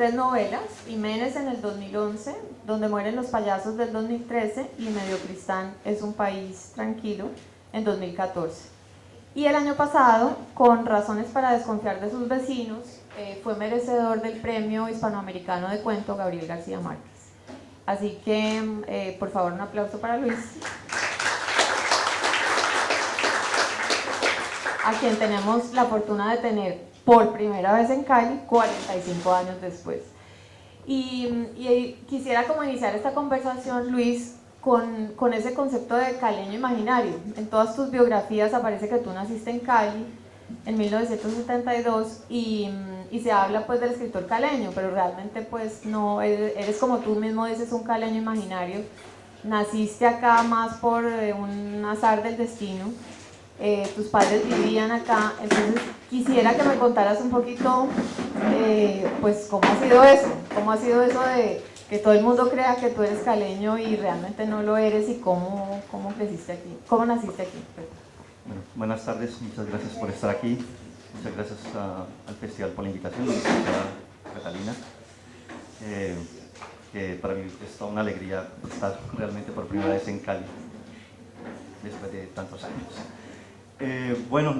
3 novelas, Jiménez en el 2011, Donde mueren los payasos del 2013 y Mediocristán es un país tranquilo en 2014. Y el año pasado, con Razones para desconfiar de sus vecinos, fue merecedor del Premio Hispanoamericano de Cuento Gabriel García Márquez. Así que, por favor, un aplauso para Luis, a quien tenemos la fortuna de tener por primera vez en Cali 45 años después. Y quisiera como iniciar esta conversación, Luis, con ese concepto de caleño imaginario. En todas tus biografías aparece que tú naciste en Cali en 1972 y se habla pues del escritor caleño, pero realmente pues no, eres como tú mismo dices, un caleño imaginario. Naciste acá más por un azar del destino. Tus padres vivían acá, entonces quisiera que me contaras un poquito pues cómo ha sido eso de que todo el mundo crea que tú eres caleño y realmente no lo eres, y cómo creciste aquí, cómo naciste aquí. Bueno, buenas tardes, muchas gracias por estar aquí, muchas gracias al festival por la invitación, Catalina, que para mí es toda una alegría estar realmente por primera vez en Cali después de tantos años. Bueno,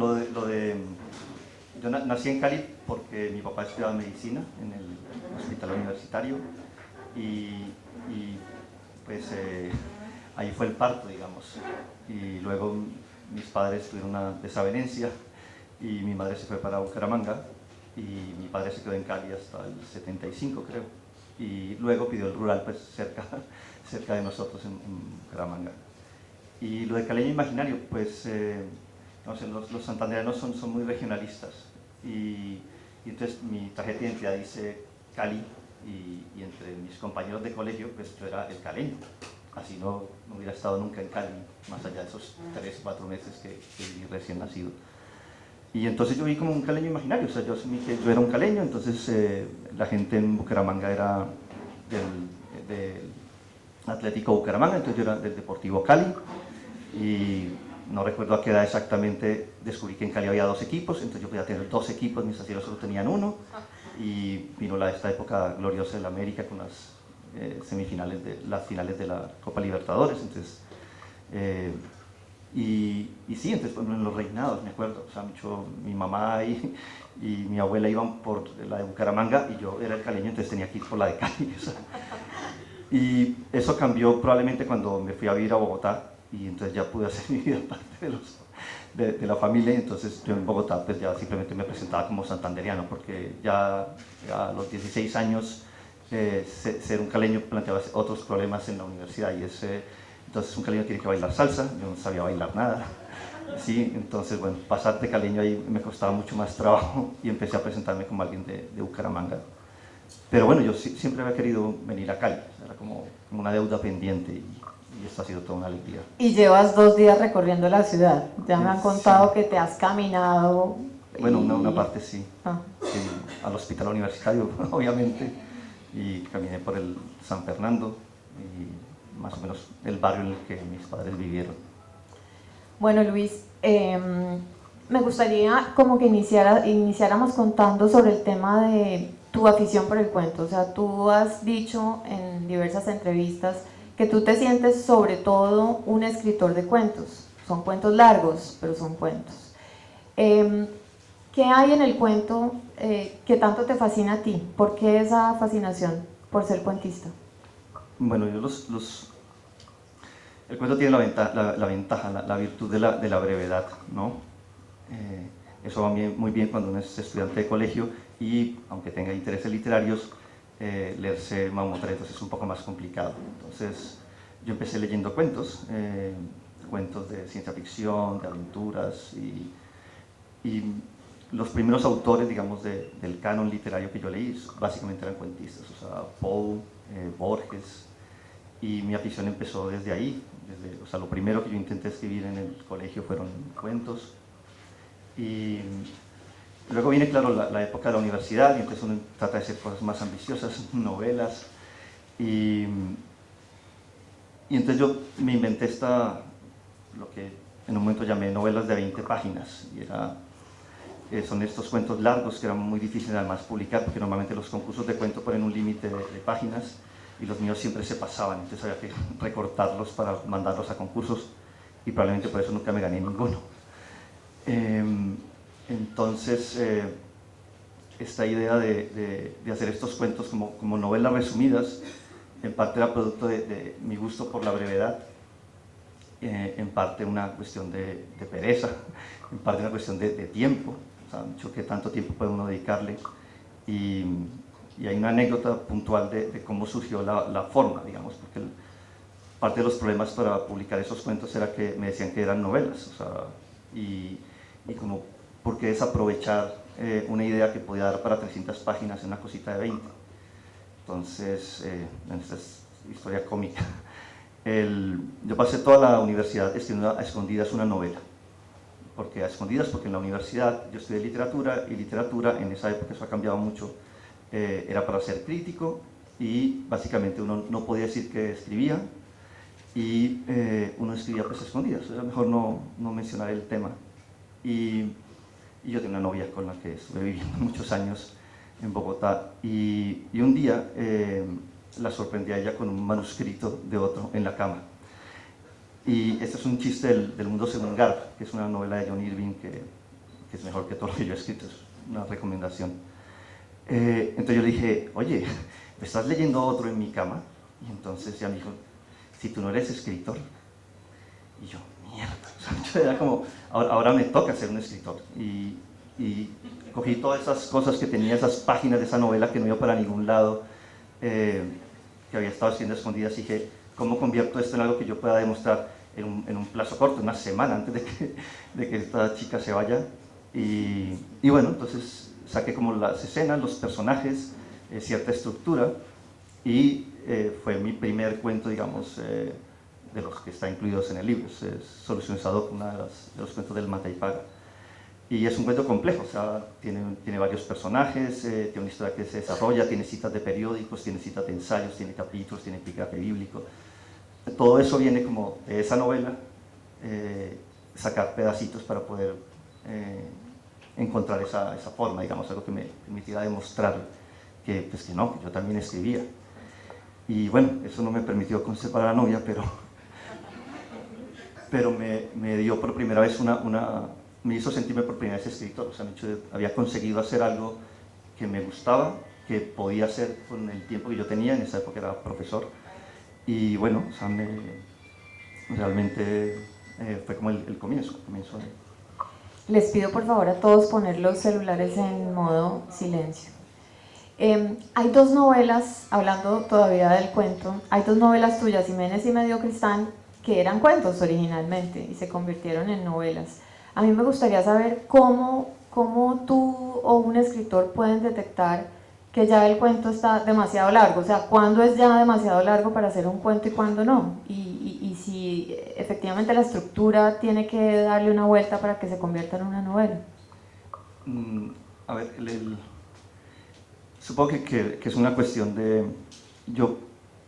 yo nací en Cali porque mi papá estudiaba medicina en el hospital universitario y pues ahí fue el parto, digamos, y luego mis padres tuvieron una desavenencia y mi madre se fue para Bucaramanga y mi padre se quedó en Cali hasta el 75, creo, y luego pidió el rural pues cerca de nosotros en Bucaramanga. Y lo de caleño imaginario, pues no sé, los santandereanos son muy regionalistas y entonces mi tarjeta de identidad dice Cali y entre mis compañeros de colegio pues yo era el caleño, así no hubiera estado nunca en Cali más allá de esos 3 o 4 meses que viví recién nacido. Y entonces yo vi como un caleño imaginario, o sea, yo asumí que yo era un caleño, entonces la gente en Bucaramanga era del Atlético Bucaramanga, entonces yo era del Deportivo Cali. Y no recuerdo a qué edad exactamente descubrí que en Cali había 2 equipos, entonces yo podía tener 2 equipos, mis socios solo tenían 1, y vino esta época gloriosa de la América con las las finales de la Copa Libertadores, entonces y sí, entonces en los reinados me acuerdo, o sea, mi mamá y mi abuela iban por la de Bucaramanga y yo era el caleño, entonces tenía que ir por la de Cali, o sea. Y eso cambió probablemente cuando me fui a vivir a Bogotá y entonces ya pude hacer mi vida parte de la familia, y entonces yo en Bogotá pues ya simplemente me presentaba como santandereano porque ya a los 16 años ser un caleño planteaba otros problemas en la universidad y entonces un caleño tiene que bailar salsa, yo no sabía bailar nada, sí, entonces bueno, pasar de caleño ahí me costaba mucho más trabajo y empecé a presentarme como alguien de Bucaramanga. Pero bueno, yo siempre había querido venir a Cali, era como una deuda pendiente y esto ha sido toda una alegría. Y llevas 2 días recorriendo la ciudad, ya me han contado Sí. que te has caminado. Bueno, una parte sí, sí, al hospital universitario obviamente, y caminé por el San Fernando y más o menos el barrio en el que mis padres vivieron. Bueno, Luis, me gustaría como que iniciáramos contando sobre el tema de tu afición por el cuento. O sea, tú has dicho en diversas entrevistas que tú te sientes sobre todo un escritor de cuentos. Son cuentos largos, pero son cuentos. ¿Qué hay en el cuento que tanto te fascina a ti? ¿Por qué esa fascinación por ser cuentista? Bueno, el cuento tiene la virtud de la brevedad, ¿no? Eso va muy bien cuando uno es estudiante de colegio y, aunque tenga intereses literarios, leerse mamotretos es un poco más complicado. Entonces, yo empecé leyendo cuentos de ciencia ficción, de aventuras, y los primeros autores, digamos, del canon literario que yo leí básicamente eran cuentistas, o sea, Poe, Borges, y mi afición empezó desde ahí. O sea, lo primero que yo intenté escribir en el colegio fueron cuentos. Y luego viene, claro, la época de la universidad, y entonces uno trata de hacer cosas más ambiciosas, novelas. Y entonces yo me inventé lo que en un momento llamé novelas de 20 páginas. Y son estos cuentos largos que eran muy difíciles además publicar, porque normalmente los concursos de cuento ponen un límite de páginas y los míos siempre se pasaban, entonces había que recortarlos para mandarlos a concursos y probablemente por eso nunca me gané ninguno. Entonces, esta idea de hacer estos cuentos como novelas resumidas, en parte era producto de mi gusto por la brevedad, en parte una cuestión de pereza, en parte una cuestión de tiempo, o sea, mucho que tanto tiempo puede uno dedicarle, y hay una anécdota puntual de cómo surgió la forma, digamos, porque parte de los problemas para publicar esos cuentos era que me decían que eran novelas, o sea, y como, ¿por qué desaprovechar una idea que podía dar para 300 páginas en una cosita de 20? Entonces, esta es historia cómica. Yo pasé toda la universidad escribiendo a escondidas una novela. ¿Por qué a escondidas? Porque en la universidad yo estudié literatura, y literatura en esa época, eso ha cambiado mucho, era para ser crítico, y básicamente uno no podía decir que escribía, y uno escribía pues a escondidas. Era mejor no mencionar el tema. Y yo tenía una novia con la que estuve viviendo muchos años en Bogotá, y un día la sorprendí a ella con un manuscrito de otro en la cama. Y este es un chiste del mundo según Garp, que es una novela de John Irving que es mejor que todo lo que yo he escrito, es una recomendación. Entonces yo le dije, oye, ¿me estás leyendo otro en mi cama? Y entonces ella me dijo, si tú no eres escritor. Y yo, mierda, o sea, era como, ahora me toca ser un escritor. Y cogí todas esas cosas que tenía, esas páginas de esa novela que no iba para ningún lado, que había estado haciendo escondidas, y dije, ¿cómo convierto esto en algo que yo pueda demostrar en un plazo corto, una semana antes de que esta chica se vaya? Y bueno, entonces saqué como las escenas, los personajes, cierta estructura, y fue mi primer cuento, digamos, de los que está incluidos en el libro. Es Soluciones ad hoc, uno de los cuentos del Mata y Paga. Y es un cuento complejo, o sea, tiene varios personajes, tiene una historia que se desarrolla, tiene citas de periódicos, tiene citas de ensayos, tiene capítulos, tiene epígrafe bíblico. Todo eso viene como de esa novela, sacar pedacitos para poder encontrar esa forma, digamos, algo que me permitiera demostrar que no, que yo también escribía. Y bueno, eso no me permitió conservar a la novia, pero me dio por primera vez me hizo sentirme por primera vez escritor. O sea, había conseguido hacer algo que me gustaba, que podía hacer con el tiempo que yo tenía, en esa época era profesor. Y bueno, o sea, realmente fue como el comienzo de... Les pido por favor a todos poner los celulares en modo silencio. Hay dos novelas, hablando todavía del cuento, hay dos novelas tuyas, Jiménez y Mediocristán, que eran cuentos originalmente y se convirtieron en novelas. A mí me gustaría saber cómo tú o un escritor pueden detectar que ya el cuento está demasiado largo, o sea, cuándo es ya demasiado largo para hacer un cuento y cuándo no, y si efectivamente la estructura tiene que darle una vuelta para que se convierta en una novela. A ver, supongo que es una cuestión de... Yo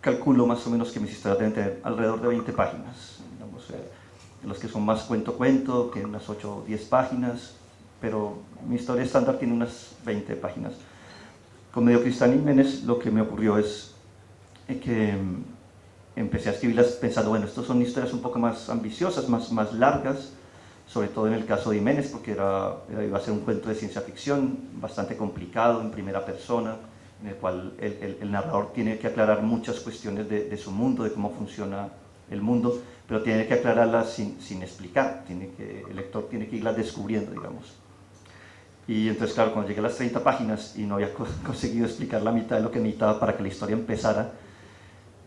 calculo más o menos que mis historias deben tener alrededor de 20 páginas, digamos, los que son más cuento, tienen unas 8 o 10 páginas, pero mi historia estándar tiene unas 20 páginas. Con Mediocristán y Jiménez lo que me ocurrió es que empecé a escribirlas pensando, bueno, estas son historias un poco más ambiciosas, más largas, sobre todo en el caso de Jiménez, porque iba a ser un cuento de ciencia ficción bastante complicado, en primera persona, en el cual el narrador tiene que aclarar muchas cuestiones de su mundo, de cómo funciona el mundo, pero tiene que aclararlas sin explicar, el lector tiene que irlas descubriendo, digamos. Y entonces, claro, cuando llegué a las 30 páginas y no había conseguido explicar la mitad de lo que necesitaba para que la historia empezara,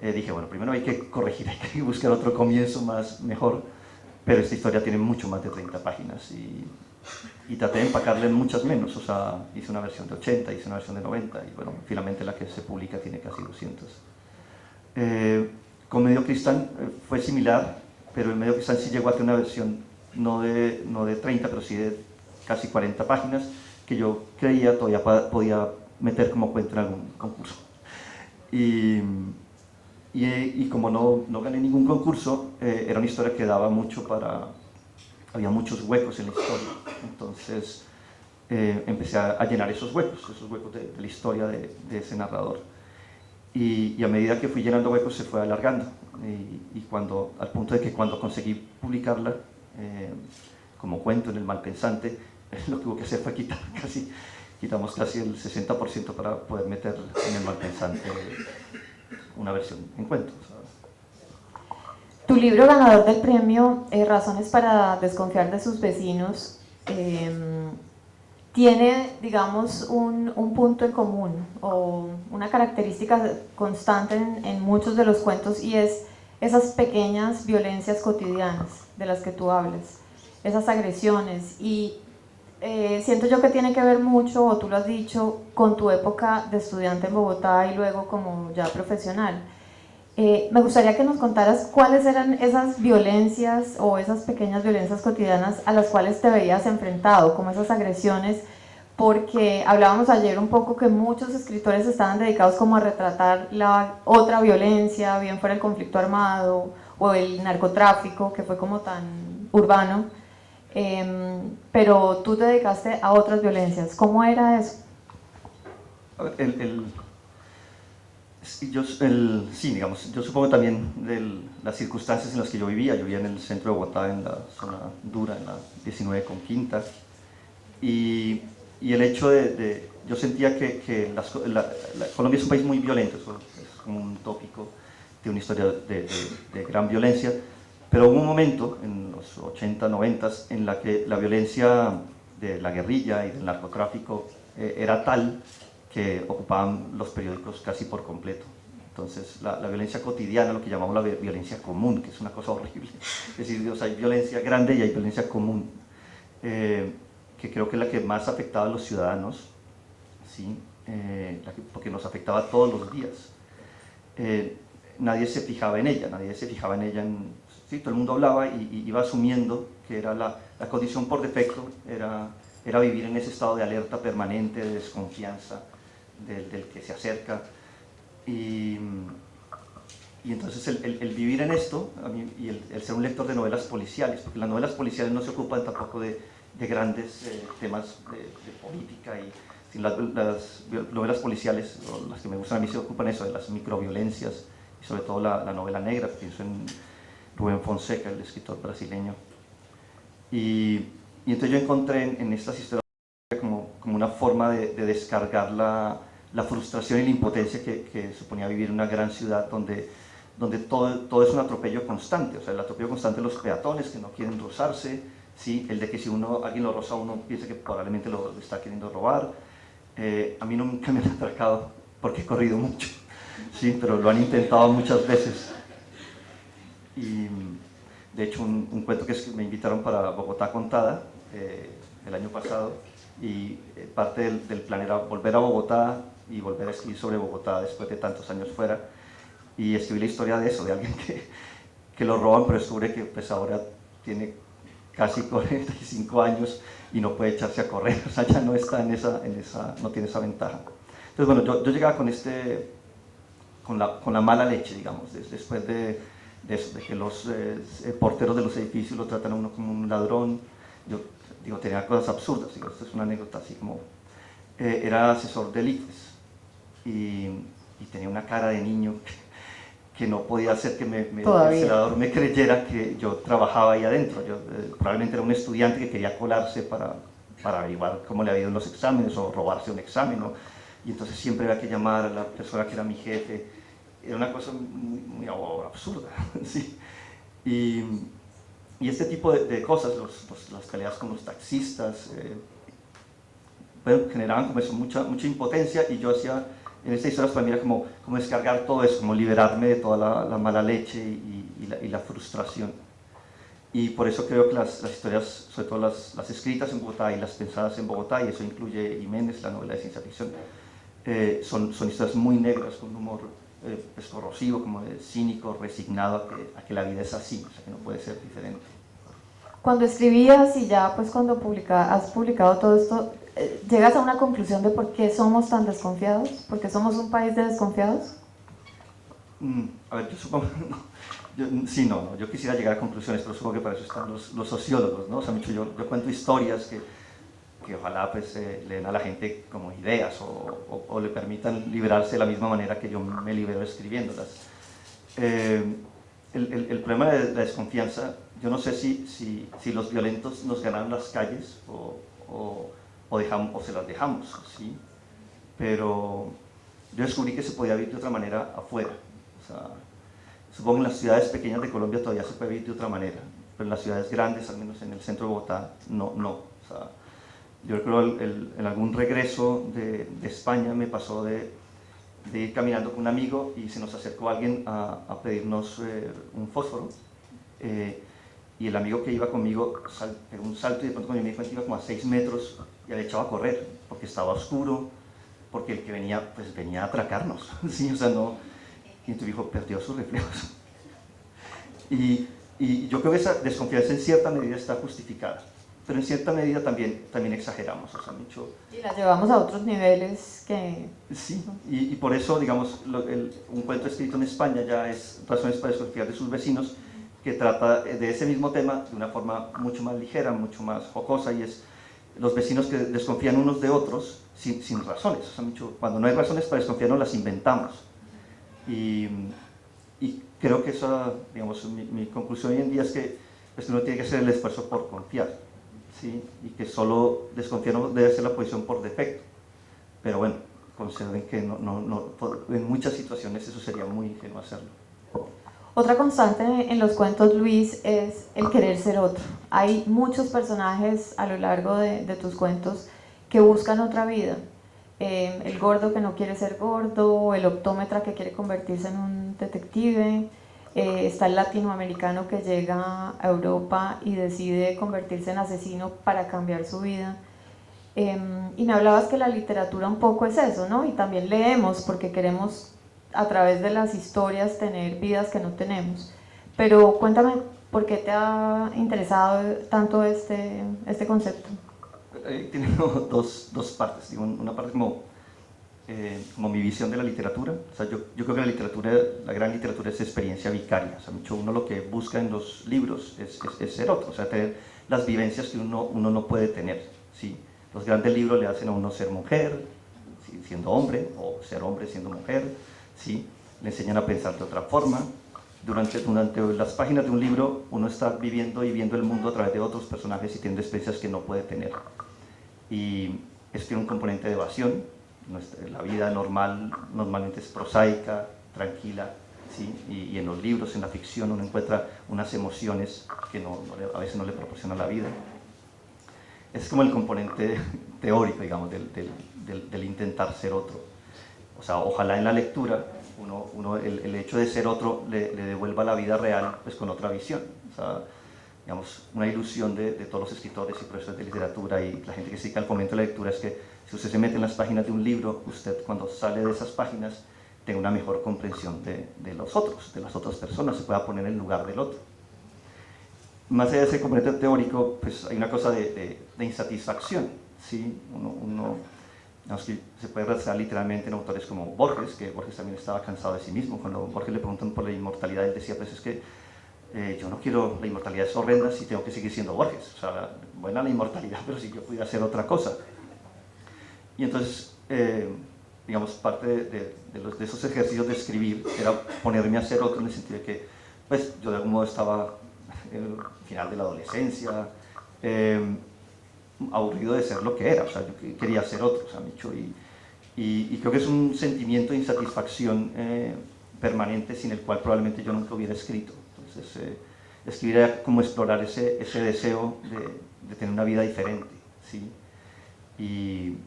dije, bueno, primero hay que corregir, hay que buscar otro comienzo mejor, pero esta historia tiene mucho más de 30 páginas y traté de empacarle en muchas menos, o sea, hice una versión de 80, hice una versión de 90 y bueno, finalmente la que se publica tiene casi 200. Con Mediocristán fue similar, pero el Mediocristán sí llegó a hacer una versión no de 30, pero sí de casi 40 páginas, que yo creía todavía podía meter como cuento en algún concurso. Y como no gané ningún concurso, era una historia que daba mucho había muchos huecos en la historia. Entonces, empecé a llenar esos huecos de la historia de ese narrador. Y a medida que fui llenando huecos se fue alargando, al punto de que cuando conseguí publicarla como cuento en El Malpensante, lo que hubo que hacer fue quitamos casi el 60% para poder meter en El Malpensante una versión en cuento. Tu libro ganador del premio Razones para desconfiar de sus vecinos tiene, digamos, un punto en común o una característica constante en muchos de los cuentos, y es esas pequeñas violencias cotidianas de las que tú hablas, esas agresiones, y siento yo que tiene que ver mucho, o tú lo has dicho, con tu época de estudiante en Bogotá y luego como ya profesional. Me gustaría que nos contaras cuáles eran esas violencias o esas pequeñas violencias cotidianas a las cuales te veías enfrentado, como esas agresiones, porque hablábamos ayer un poco que muchos escritores estaban dedicados como a retratar la otra violencia, bien fuera el conflicto armado o el narcotráfico, que fue como tan urbano, pero tú te dedicaste a otras violencias. ¿Cómo era eso? A ver, sí, digamos, yo supongo también de las circunstancias en las que yo vivía en el centro de Bogotá, en la zona dura, en la 19 con Quinta, y el hecho yo sentía que Colombia es un país muy violento, eso es como un tópico de una historia de gran violencia, pero hubo un momento en los 80, 90 en la que la violencia de la guerrilla y del narcotráfico era tal que ocupaban los periódicos casi por completo. Entonces, la violencia cotidiana, lo que llamamos la violencia común, que es una cosa horrible. Es decir, o sea, hay violencia grande y hay violencia común, que creo que es la que más afectaba a los ciudadanos, ¿sí? Porque nos afectaba todos los días. Nadie se fijaba en ella, sí, todo el mundo hablaba y iba asumiendo que era la condición por defecto, era vivir en ese estado de alerta permanente, de desconfianza del que se acerca, y entonces el vivir en esto, y el ser un lector de novelas policiales, porque las novelas policiales no se ocupan tampoco de grandes temas de política, y las novelas policiales, o las que me gustan a mí, se ocupan eso, de las microviolencias, y sobre todo la novela negra. Pienso en Rubén Fonseca, el escritor brasileño, y entonces yo encontré en estas historias como una forma de descargar la frustración y la impotencia que suponía vivir en una gran ciudad donde todo es un atropello constante, o sea, el atropello constante de los peatones que no quieren rozarse, ¿sí? El de que si alguien lo roza, uno piensa que probablemente lo está queriendo robar. A mí nunca me han atracado porque he corrido mucho, ¿sí? Pero lo han intentado muchas veces. Y de hecho un cuento que me invitaron para Bogotá Contada el año pasado, y parte del plan era volver a Bogotá y volver a escribir sobre Bogotá después de tantos años fuera, y escribí la historia de eso, de alguien que lo roban, pero descubre que pues ahora tiene casi 45 años y no puede echarse a correr, o sea, ya no está no tiene esa ventaja. Entonces, bueno, yo llegaba con la mala leche, digamos, después de eso, de que los porteros de los edificios lo tratan a uno como un ladrón. Yo digo, tenía cosas absurdas, digo, esto es una anécdota así como, era asesor del ICFES y tenía una cara de niño que no podía hacer que el celador me creyera que yo trabajaba ahí adentro. Yo probablemente era un estudiante que quería colarse para averiguar cómo le había ido en los exámenes o robarse un examen, ¿no? Y entonces siempre había que llamar a la persona que era mi jefe. Era una cosa muy absurda, ¿sí? Y este tipo de cosas, las peleas con los taxistas, bueno, generaban como eso, mucha impotencia, y yo hacía, en esta historia para mí era como descargar todo eso, como liberarme de toda la mala leche y la frustración. Y por eso creo que las historias, sobre todo las escritas en Bogotá y las pensadas en Bogotá, y eso incluye Jiménez, la novela de ciencia ficción, son historias muy negras, con un humor pues corrosivo, como de cínico, resignado a que la vida es así, o sea, que no puede ser diferente. Cuando escribías y ya pues cuando has publicado todo esto, ¿llegas a una conclusión de por qué somos tan desconfiados? ¿Por qué somos un país de desconfiados? A ver, yo supongo, yo quisiera llegar a conclusiones, pero supongo que para eso están los sociólogos, ¿no? O sea, yo cuento historias que ojalá pues le den a la gente como ideas o le permitan liberarse de la misma manera que yo me libero escribiéndolas. El problema de la desconfianza, yo no sé si los violentos nos ganan las calles o se las dejamos, ¿sí? Pero yo descubrí que se podía vivir de otra manera afuera. O sea, supongo que en las ciudades pequeñas de Colombia todavía se puede vivir de otra manera, pero en las ciudades grandes, al menos en el centro de Bogotá, no. O sea, yo creo que en algún regreso de España me pasó de ir caminando con un amigo y se nos acercó alguien a pedirnos un fósforo, y el amigo que iba conmigo pegó un salto y de pronto cuando yo me di cuenta iba como a 6 metros y había echado a correr porque estaba oscuro, porque el que venía, pues venía a atracarnos, ¿sí? O sea, no, y entonces dijo, perdió sus reflejos. Y yo creo que esa desconfianza en cierta medida está justificada, pero en cierta medida también exageramos, o sea, mucho. Y la llevamos a otros niveles que... Sí, y por eso, digamos, un cuento escrito en España ya es Razones para desconfiar de sus vecinos, que trata de ese mismo tema de una forma mucho más ligera, mucho más jocosa, y es los vecinos que desconfían unos de otros sin razones. O sea, cuando no hay razones para desconfiar, nos las inventamos. Y creo que esa, digamos, mi conclusión hoy en día es que uno tiene que hacer el esfuerzo por confiar, ¿sí? Y que solo desconfiar no debe ser la posición por defecto. Pero bueno, consideren que en muchas situaciones eso sería muy ingenuo hacerlo. Otra constante en los cuentos, Luis, es el querer ser otro. Hay muchos personajes a lo largo de tus cuentos que buscan otra vida. El gordo que no quiere ser gordo, el optómetra que quiere convertirse en un detective, está el latinoamericano que llega a Europa y decide convertirse en asesino para cambiar su vida. Y me hablabas que la literatura un poco es eso, ¿no? Y también leemos porque queremos a través de las historias tener vidas que no tenemos. Pero cuéntame, ¿por qué te ha interesado tanto este concepto? Tiene dos partes. Digo, una parte como mi visión de la literatura. O sea, yo creo que la gran literatura es experiencia vicaria. O sea, uno lo que busca en los libros es ser otro, o sea, tener las vivencias que uno no puede tener, ¿sí? Los grandes libros le hacen a uno ser mujer, ¿sí?, siendo hombre, o ser hombre siendo mujer, ¿sí? Le enseñan a pensar de otra forma. Durante las páginas de un libro uno está viviendo y viendo el mundo a través de otros personajes y teniendo experiencias que no puede tener. Y esto tiene un componente de evasión. La vida normal normalmente es prosaica, tranquila, ¿sí? Y en los libros, en la ficción, uno encuentra unas emociones que a veces no le proporciona la vida. Es como el componente teórico, digamos, del intentar ser otro. O sea, ojalá en la lectura el hecho de ser otro le devuelva la vida real, pues, con otra visión. O sea, digamos, una ilusión de todos los escritores y profesores de literatura y la gente que se dedica al fomento de la lectura es que si usted se mete en las páginas de un libro, usted cuando sale de esas páginas tenga una mejor comprensión de los otros, de las otras personas, se pueda poner en el lugar del otro. Más allá de ese componente teórico, pues hay una cosa de insatisfacción, ¿sí? Digamos que se puede relacionar literalmente en autores como Borges, que Borges también estaba cansado de sí mismo. Cuando Borges le preguntan por la inmortalidad, él decía, pues es que yo no quiero, la inmortalidad es horrenda si tengo que seguir siendo Borges. O sea, buena la inmortalidad, pero si yo pudiera hacer otra cosa. Y entonces, digamos, parte de esos ejercicios de escribir era ponerme a ser otro, en el sentido de que, pues, yo de algún modo estaba en el final de la adolescencia, aburrido de ser lo que era. O sea, yo quería ser otro, o sea, y creo que es un sentimiento de insatisfacción permanente sin el cual probablemente yo nunca hubiera escrito. Entonces, escribir era como explorar ese deseo de tener una vida diferente, ¿sí? Y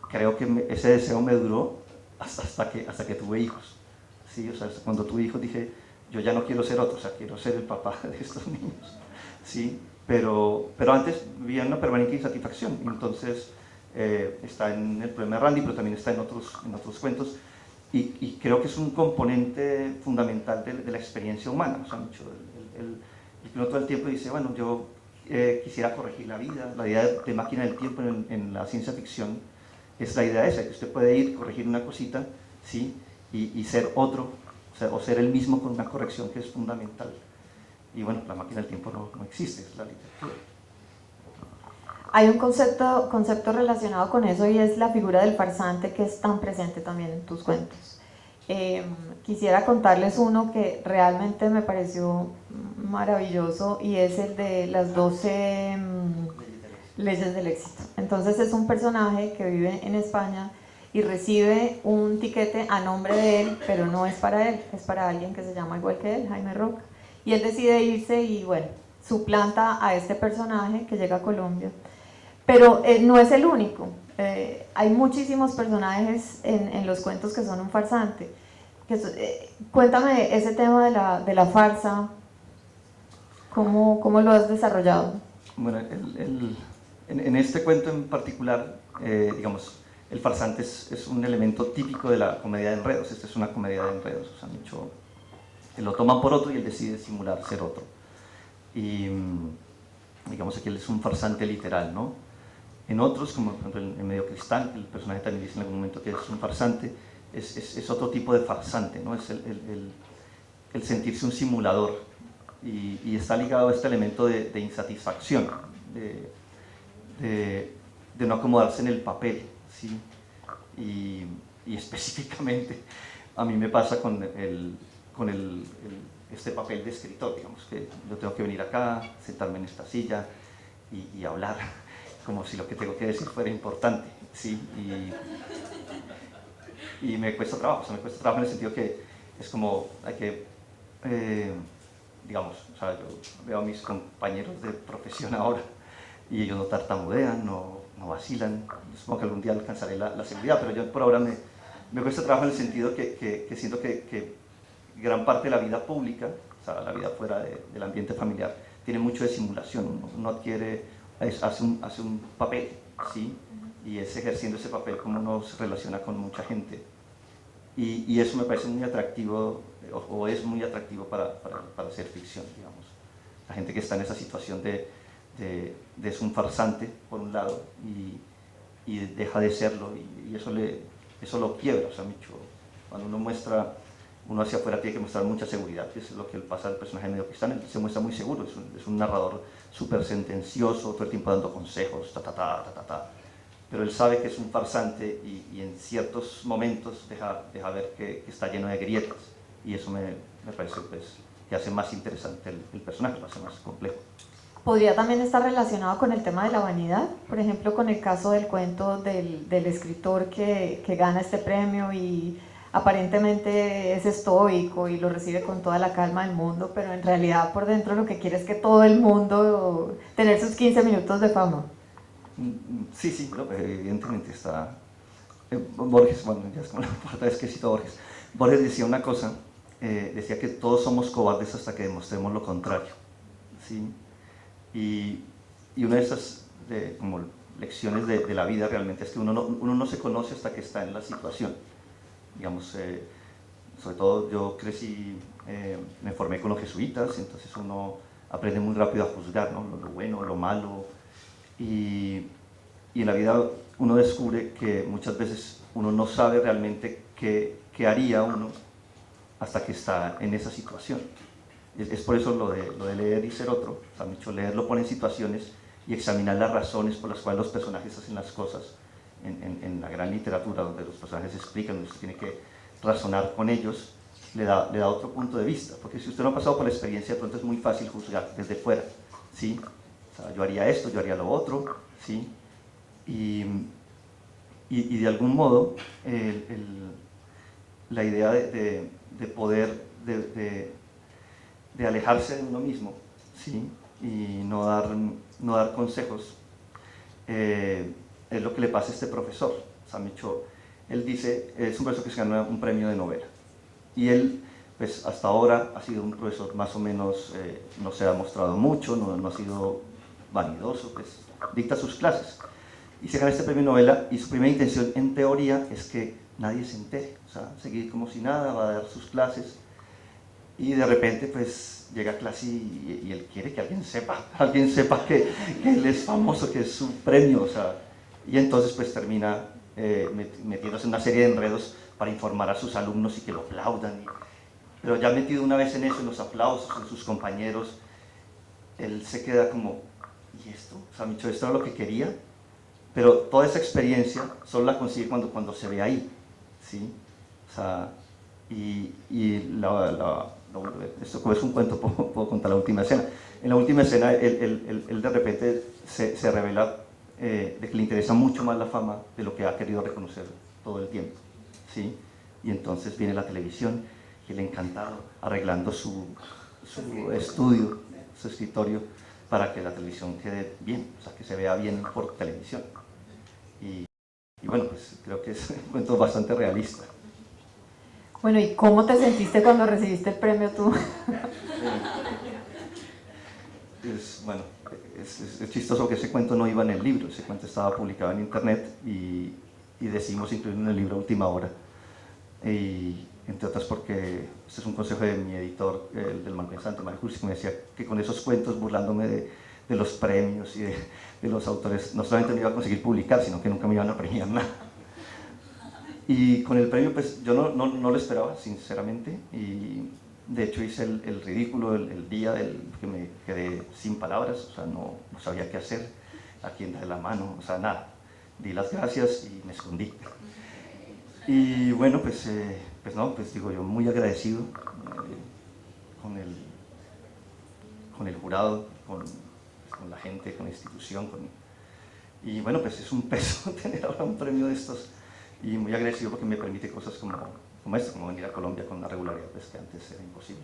creo que ese deseo me duró hasta que tuve hijos, ¿sí? O sea, cuando tuve hijos dije, yo ya no quiero ser otro, o sea, quiero ser el papá de estos niños, ¿sí? Pero antes vivía una permanente insatisfacción. Entonces, está en el problema de Randy, pero también está en otros cuentos. Y creo que es un componente fundamental de la experiencia humana. O sea, el que uno todo el tiempo dice, bueno, yo quisiera corregir la vida. La idea de máquina del tiempo en la ciencia ficción es la idea esa, que usted puede ir, corregir una cosita, ¿sí? Y ser otro, o ser el mismo con una corrección que es fundamental. Y bueno, la máquina del tiempo no existe, es la literatura. Hay un concepto relacionado con eso y es la figura del farsante que es tan presente también en tus cuentos. Quisiera contarles uno que realmente me pareció maravilloso y es el de las 12 leyes del éxito. Entonces es un personaje que vive en España y recibe un tiquete a nombre de él, pero no es para él, es para alguien que se llama igual que él, Jaime Roca. Y él decide irse y bueno, suplanta a este personaje que llega a Colombia. Pero no es el único, hay muchísimos personajes en los cuentos que son un farsante. Cuéntame ese tema de la farsa, ¿cómo lo has desarrollado? Bueno, en este cuento en particular, digamos, el farsante es un elemento típico de la comedia de enredos. Esta es una comedia de enredos, o sea, mucho, lo toman por otro y él decide simular ser otro. Y digamos aquí él es un farsante literal, ¿no? En otros, como por ejemplo en Medio Cristal, el personaje también dice en algún momento que es un farsante, es otro tipo de farsante, ¿no? Es el sentirse un simulador y está ligado a este elemento de insatisfacción, de no acomodarse en el papel, ¿sí? Y específicamente a mí me pasa con este papel de escritor, digamos, que yo tengo que venir acá, sentarme en esta silla y hablar como si lo que tengo que decir fuera importante, ¿sí? Y me cuesta trabajo, o sea, me cuesta trabajo en el sentido que es como, hay que, digamos, o sea, yo veo a mis compañeros de profesión ahora y ellos no tartamudean, no vacilan, supongo que algún día alcanzaré la seguridad, pero yo por ahora me cuesta trabajo en el sentido que siento que gran parte de la vida pública, o sea, la vida fuera del ambiente familiar, tiene mucho de simulación, uno adquiere, hace un papel, ¿sí? Y es ejerciendo ese papel como uno se relaciona con mucha gente. Y eso me parece muy atractivo, o es muy atractivo para hacer ficción, digamos. La gente que está en esa situación de es un farsante, por un lado, y deja de serlo, y eso lo quiebra, o sea, mucho. Cuando uno muestra, uno hacia afuera tiene que mostrar mucha seguridad, que es lo que le pasa al personaje de Medio Cristal, él se muestra muy seguro, es un narrador súper sentencioso, todo el tiempo dando consejos, pero él sabe que es un farsante y en ciertos momentos deja ver que está lleno de grietas, y eso me parece pues, que hace más interesante el personaje, lo hace más complejo. ¿Podría también estar relacionado con el tema de la vanidad? Por ejemplo, con el caso del cuento del escritor que gana este premio y aparentemente es estoico y lo recibe con toda la calma del mundo, pero en realidad por dentro lo que quiere es que todo el mundo tener sus 15 minutos de fama. Sí, no, evidentemente está... Borges, bueno, ya es como la cuarta vez que cito a Borges. Borges decía una cosa, decía que todos somos cobardes hasta que demostremos lo contrario, ¿sí? Y una de esas como lecciones de la vida realmente es que uno no se conoce hasta que está en la situación. Digamos, sobre todo yo crecí, me formé con los jesuitas, entonces uno aprende muy rápido a juzgar, ¿no? Lo bueno, lo malo, y en la vida uno descubre que muchas veces uno no sabe realmente qué haría uno hasta que está en esa situación. Es por eso lo de leer y ser otro, o sea, mucho leer lo pone en situaciones y examinar las razones por las cuales los personajes hacen las cosas en la gran literatura, donde los personajes explican, donde usted tiene que razonar con ellos, le da otro punto de vista, porque si usted no ha pasado por la experiencia, de pronto es muy fácil juzgar desde fuera, ¿sí? O sea, yo haría esto, yo haría lo otro, ¿sí? Y de algún modo la idea de poder, de alejarse de uno mismo, ¿sí? Y no dar consejos, es lo que le pasa a este profesor, Samicho. Él dice, es un profesor que se ganó un premio de novela, y él, pues hasta ahora ha sido un profesor más o menos, no se ha mostrado mucho, no ha sido vanidoso, pues dicta sus clases, y se gana este premio novela, y su primera intención en teoría es que nadie se entere, o sea, seguir como si nada, va a dar sus clases, y de repente pues llega a clase y él quiere que alguien sepa que él es famoso, que es su premio, o sea, y entonces pues termina metiéndose en una serie de enredos para informar a sus alumnos y que lo aplaudan, pero ya metido una vez en eso, en los aplausos, en sus compañeros, él se queda como, ¿y esto? O sea, Micho, esto era lo que quería, pero toda esa experiencia solo la consigue cuando se ve ahí, ¿sí? O sea, esto es un cuento, puedo contar la última escena. En la última escena, él de repente se revela de que le interesa mucho más la fama de lo que ha querido reconocer todo el tiempo, ¿sí? Y entonces viene la televisión y él encantado arreglando su estudio, su escritorio, para que la televisión quede bien, o sea, que se vea bien por televisión. Y bueno, pues creo que es un cuento bastante realista. Bueno, ¿y cómo te sentiste cuando recibiste el premio tú? Bueno, es chistoso que ese cuento no iba en el libro, ese cuento estaba publicado en internet y decidimos incluirlo en el libro a última hora. Y entre otras porque este es un consejo de mi editor, el del Malpensante, Mario Cursi, que me decía que con esos cuentos, burlándome de los premios y de los autores, no solamente no iba a conseguir publicar, sino que nunca me iban a premiar nada. Y con el premio, pues yo no lo esperaba, sinceramente, y de hecho hice el ridículo el día que me quedé sin palabras, o sea, no sabía qué hacer, a quién darle la mano, o sea, nada. Di las gracias y me escondí. Y bueno, pues digo yo, muy agradecido con el jurado, con la gente, con la institución. Y bueno, pues es un peso tener ahora un premio de estos. Y muy agradecido porque me permite cosas como esto, como venir a Colombia con una regularidad pues, que antes era imposible.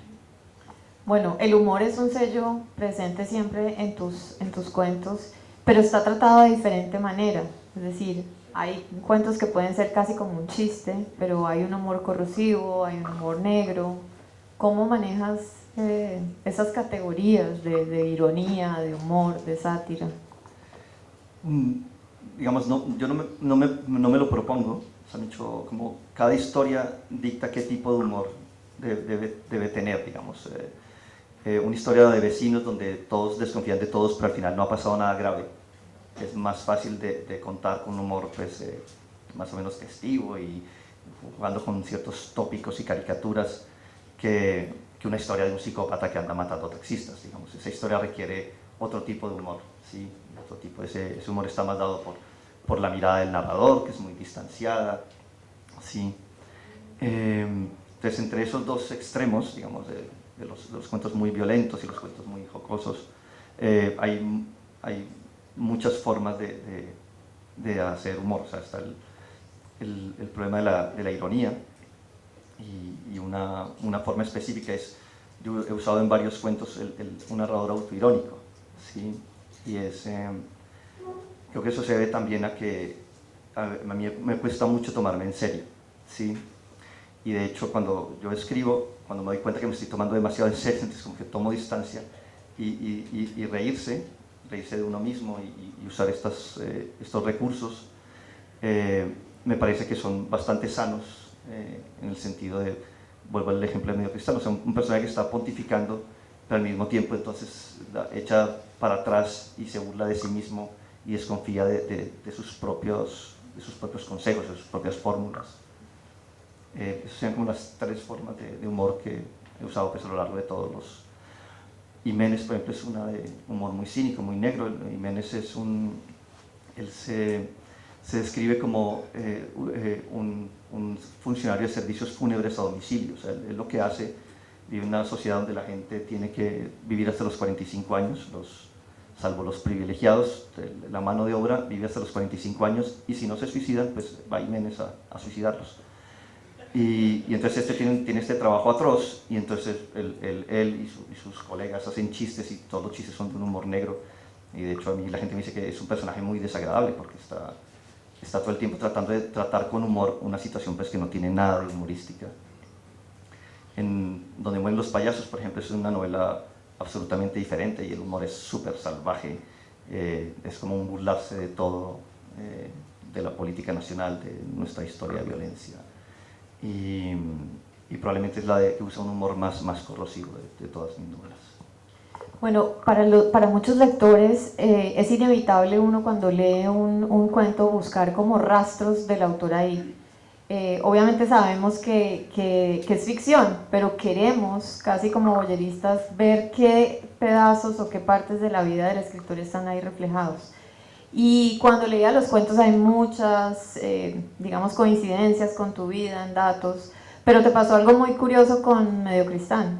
Bueno, el humor es un sello presente siempre en tus cuentos, pero está tratado de diferente manera. Es decir, hay cuentos que pueden ser casi como un chiste, pero hay un humor corrosivo, hay un humor negro. ¿Cómo manejas esas categorías de ironía, de humor, de sátira? Digamos, yo no me lo propongo. O sea, como cada historia dicta qué tipo de humor debe tener, digamos. Una historia de vecinos donde todos desconfían de todos, pero al final no ha pasado nada grave. Es más fácil de contar con un humor pues, más o menos festivo y jugando con ciertos tópicos y caricaturas que una historia de un psicópata que anda matando taxistas, digamos. Esa historia requiere otro tipo de humor, ¿sí? Otro tipo, ese humor está más dado por la mirada del narrador, que es muy distanciada, ¿sí? Entonces, entre esos dos extremos, digamos, de los cuentos muy violentos y los cuentos muy jocosos, hay muchas formas de hacer humor. O sea, está el problema de la ironía y una forma específica es, yo he usado en varios cuentos un narrador autoirónico, ¿sí? Y creo que eso se debe también a que a mí me cuesta mucho tomarme en serio, ¿sí? Y de hecho cuando yo escribo, cuando me doy cuenta que me estoy tomando demasiado en serio, entonces como que tomo distancia y reírse de uno mismo y usar estos recursos, me parece que son bastante sanos en el sentido de, vuelvo al ejemplo de Medio Cristiano, o sea, un personaje que está pontificando, pero al mismo tiempo entonces echa para atrás y se burla de sí mismo y desconfía de sus propios consejos, de sus propias fórmulas. Esas serían como las tres formas de humor que he usado pues, a lo largo de todos los... Jiménez, por ejemplo, es una de humor muy cínico, muy negro. Jiménez es él se describe como un funcionario de servicios fúnebres a domicilio. O sea, él lo que hace, vive en una sociedad donde la gente tiene que vivir hasta los 45 años, salvo los privilegiados, la mano de obra vive hasta los 45 años y si no se suicidan, pues va Jiménez a suicidarlos. Y entonces tiene este trabajo atroz y entonces él y sus colegas hacen chistes y todos los chistes son de un humor negro y de hecho a mí la gente me dice que es un personaje muy desagradable porque está todo el tiempo tratando de tratar con humor una situación pues, que no tiene nada de humorística. Donde mueren los payasos, por ejemplo, es una novela absolutamente diferente y el humor es súper salvaje, es como un burlarse de todo, de la política nacional, de nuestra historia de violencia. Y probablemente es la que usa un humor más corrosivo de todas mis novelas. Bueno, para muchos lectores es inevitable uno cuando lee un cuento buscar como rastros del autor ahí. Obviamente sabemos que es ficción, pero queremos, casi como boyeristas, ver qué pedazos o qué partes de la vida del escritor están ahí reflejados. Y cuando leía los cuentos hay muchas, digamos, coincidencias con tu vida en datos, pero te pasó algo muy curioso con Mediocristán.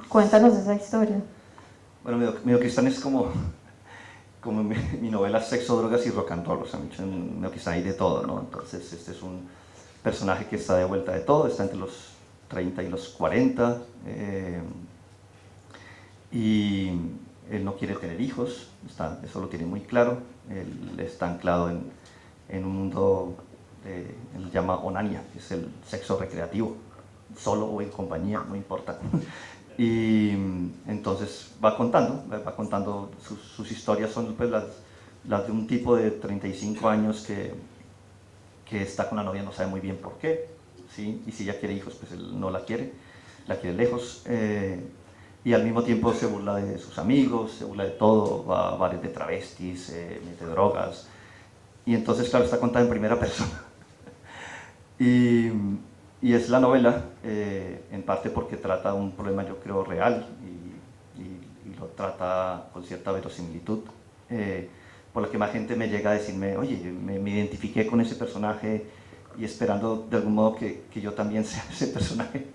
Cuéntanos esa historia. Bueno, Mediocristán es como mi novela Sexo, Drogas y Rock and Roll. O sea, en Mediocristán hay de todo, ¿no? Entonces, este es un personaje que está de vuelta de todo, está entre los 30 y los 40, y él no quiere tener hijos, eso lo tiene muy claro. Él está anclado en un mundo, él llama onania, que es el sexo recreativo, solo o en compañía, no importa. Y entonces va contando sus historias, son pues las de un tipo de 35 años que está con la novia, no sabe muy bien por qué, ¿sí? Y si ella quiere hijos, pues él no la quiere lejos, y al mismo tiempo se burla de sus amigos, se burla de todo, va a bares de travestis, mete drogas, y entonces, claro, está contada en primera persona. Y es la novela, en parte porque trata un problema, yo creo, real, y lo trata con cierta verosimilitud, por lo que más gente me llega a decirme, oye, me identifiqué con ese personaje, y esperando de algún modo que yo también sea ese personaje.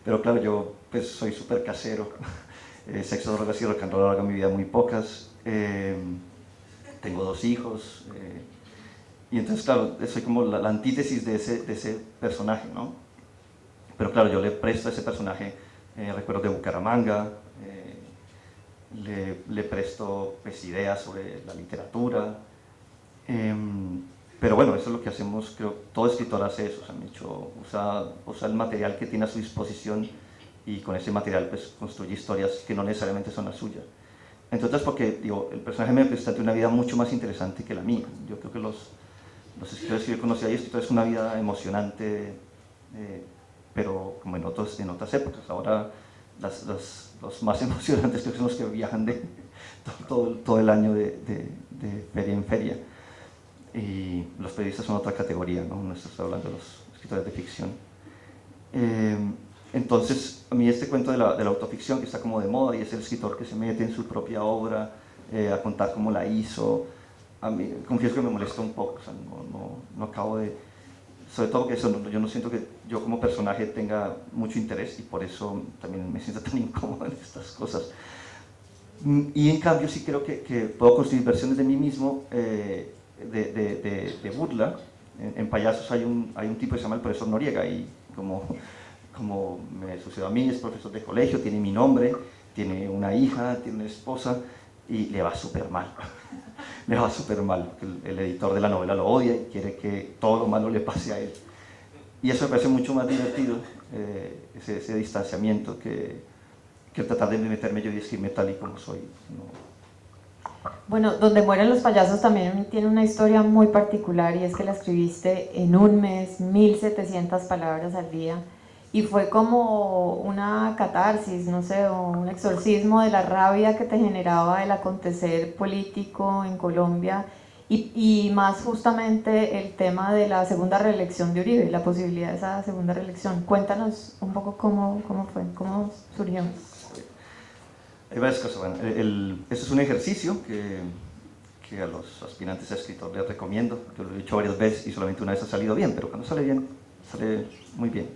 Pero claro, yo pues soy súper casero, sexo, drogas y rock and roll hago en mi vida muy pocas, tengo 2 hijos, y entonces claro, soy como la antítesis de ese personaje, ¿no? Pero claro, yo le presto a ese personaje recuerdos de Bucaramanga, le presto pues, ideas sobre la literatura, pero bueno, eso es lo que hacemos, creo, todo escritor hace eso, o sea, usa el material que tiene a su disposición, y con ese material pues construye historias que no necesariamente son las suyas. Entonces, porque digo, el personaje me presenta una vida mucho más interesante que la mía. Yo creo que los escritores que yo conocí, hay escritores con una vida emocionante, pero como en otras épocas. Ahora los más emocionantes creo que son los que viajan todo el año de feria en feria. Y los periodistas son otra categoría, no estoy hablando de los escritores de ficción. Entonces, a mí este cuento de la autoficción, que está como de moda, y es el escritor que se mete en su propia obra a contar cómo la hizo, a mí confieso que me molesta un poco, o sea, no acabo de... Sobre todo porque yo no siento que yo como personaje tenga mucho interés, y por eso también me siento tan incómodo en estas cosas. Y en cambio sí creo que puedo construir versiones de mí mismo de burla. En Payasos hay un tipo que se llama el profesor Noriega, y como me sucedió a mí, es profesor de colegio, tiene mi nombre, tiene una hija, tiene una esposa, y le va súper mal. Le va súper mal. El editor de la novela lo odia y quiere que todo lo malo le pase a él. Y eso me parece mucho más divertido, ese distanciamiento, que tratar de meterme yo y escribirme tal y como soy. Bueno, Donde mueren los payasos también tiene una historia muy particular, y es que la escribiste en un mes, 1700 palabras al día, y fue como una catarsis, no sé, o un exorcismo de la rabia que te generaba el acontecer político en Colombia, y más justamente el tema de la segunda reelección de Uribe, la posibilidad de esa segunda reelección. Cuéntanos un poco cómo fue, cómo surgió. Hay varias cosas. Bueno, este es un ejercicio que a los aspirantes a escritor les recomiendo. Yo lo he hecho varias veces y solamente una vez ha salido bien, pero cuando sale bien, sale muy bien.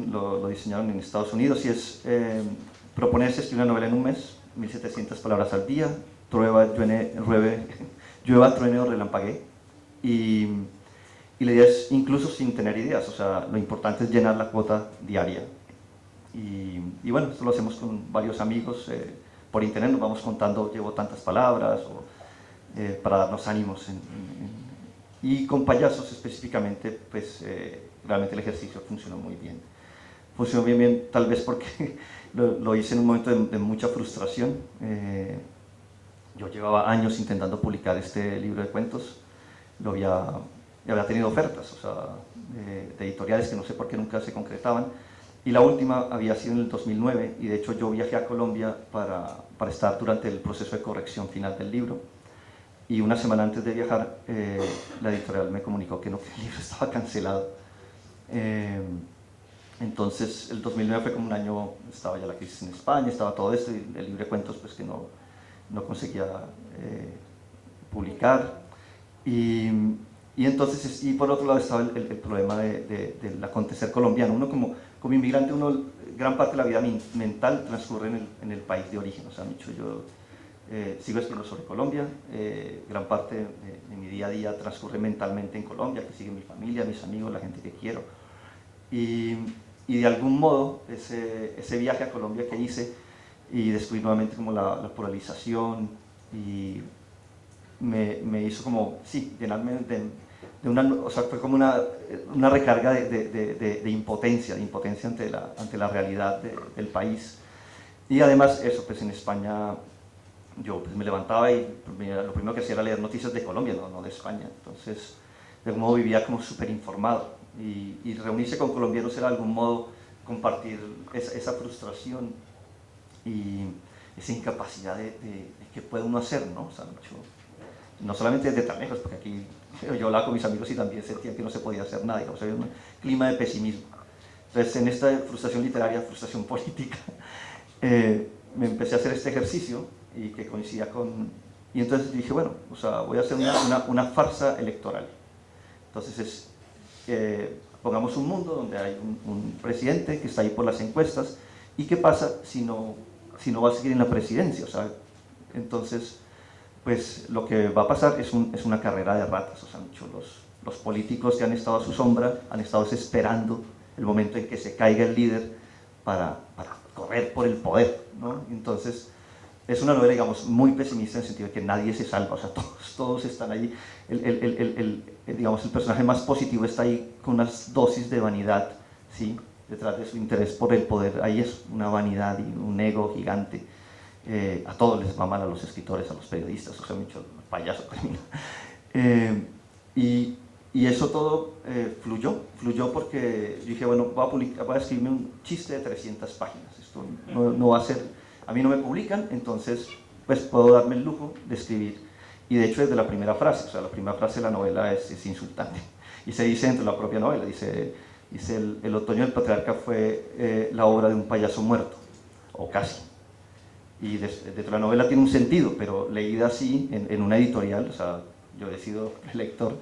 Lo diseñaron en Estados Unidos, y es proponerse escribir una novela en un mes, 1700 palabras al día, llueva, truene o relampaguee, y la idea es incluso sin tener ideas, o sea, lo importante es llenar la cuota diaria. Y bueno, esto lo hacemos con varios amigos, por internet nos vamos contando, llevo tantas palabras, para darnos ánimos. Y con Payasos específicamente, pues realmente el ejercicio funcionó muy bien. Funcionó bien tal vez porque lo hice en un momento de mucha frustración. Yo llevaba años intentando publicar este libro de cuentos, había tenido ofertas, o sea, de editoriales que no sé por qué nunca se concretaban, y la última había sido en el 2009, y de hecho yo viajé a Colombia para estar durante el proceso de corrección final del libro, y una semana antes de viajar, la editorial me comunicó que no, que el libro estaba cancelado. Entonces el 2009 fue como un año, estaba ya la crisis en España, estaba todo esto, y el libro de cuentos pues que no conseguía publicar. Y entonces, y por otro lado estaba el problema del acontecer colombiano. Uno como inmigrante, gran parte de la vida mental transcurre en el país de origen. O sea, yo sigo escribiendo sobre Colombia, gran parte de mi día a día transcurre mentalmente en Colombia, que sigue mi familia, mis amigos, la gente que quiero. Y de algún modo, ese viaje a Colombia que hice, y descubrí nuevamente como la polarización, y me hizo como, sí, llenarme de una, o sea, fue como una recarga de impotencia ante la realidad del país. Y además eso, pues en España yo pues, me levantaba y lo primero que hacía era leer noticias de Colombia, no de España. Entonces, de algún modo vivía como súper informado. Y reunirse con colombianos era de algún modo compartir esa frustración y esa incapacidad de qué puede uno hacer, ¿no? O sea, no solamente desde tan lejos, porque aquí yo hablaba con mis amigos y también sentía que no se podía hacer nada, digamos, había un clima de pesimismo. Entonces, en esta frustración literaria, frustración política, me empecé a hacer este ejercicio y que coincidía con... Y entonces dije, bueno, o sea, voy a hacer una farsa electoral. Entonces, pongamos un mundo donde hay un presidente que está ahí por las encuestas, y qué pasa si no va a seguir en la presidencia. O sea, entonces, pues lo que va a pasar es una carrera de ratas. O sea, los políticos que han estado a su sombra han estado esperando el momento en que se caiga el líder para correr por el poder, ¿no? Entonces, es una novela, digamos, muy pesimista en el sentido de que nadie se salva, o sea, todos están ahí. Digamos, el personaje más positivo está ahí con unas dosis de vanidad, ¿sí? Detrás de su interés por el poder, ahí es una vanidad y un ego gigante. A todos les va mal, a los escritores, a los periodistas, o sea, mucho payaso termina. Y eso todo fluyó porque dije, bueno, voy a escribirme un chiste de 300 páginas, esto no va a ser, a mí no me publican, entonces pues puedo darme el lujo de escribir. Y de hecho desde la primera frase, o sea, la primera frase de la novela es insultante, y se dice dentro de la propia novela, dice el otoño del patriarca fue la obra de un payaso muerto, o casi. Y dentro de la novela tiene un sentido, pero leída así en una editorial, o sea, yo decido el lector,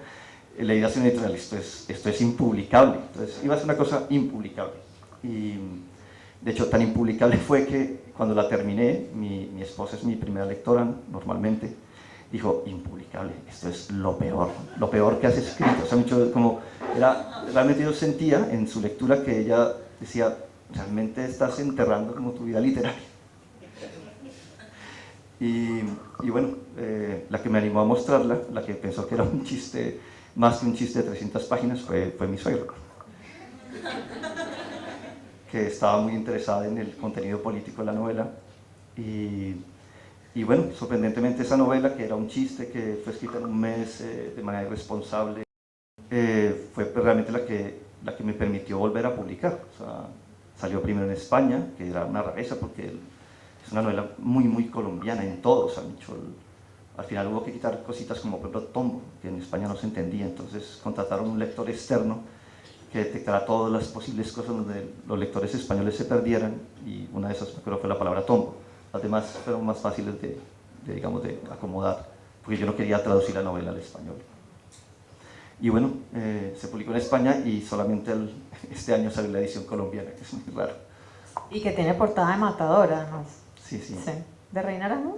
leída así en una editorial, esto es impublicable. Entonces iba a ser una cosa impublicable. Y de hecho tan impublicable fue que cuando la terminé, mi esposa es mi primera lectora normalmente, dijo, impublicable, esto es lo peor que has escrito. O sea, realmente yo sentía en su lectura que ella decía, realmente estás enterrando como tu vida literaria. Y bueno, la que me animó a mostrarla, la que pensó que era un chiste, más que un chiste de 300 páginas, fue mi suegro, que estaba muy interesada en el contenido político de la novela. Y bueno, sorprendentemente esa novela, que era un chiste, que fue escrita en un mes de manera irresponsable, fue realmente la que me permitió volver a publicar. O sea, salió primero en España, que era una rareza porque es una novela muy colombiana en todo. O sea, al final hubo que quitar cositas como por ejemplo Tombo, que en España no se entendía, entonces contrataron un lector externo que detectara todas las posibles cosas donde los lectores españoles se perdieran, y una de esas creo fue la palabra Tombo. Las demás fueron más fáciles digamos, de acomodar, porque yo no quería traducir la novela al español. Y bueno, se publicó en España y solamente este año salió la edición colombiana, que es muy raro. Y que tiene portada de matadora, además. Sí. ¿De Reina Aramón?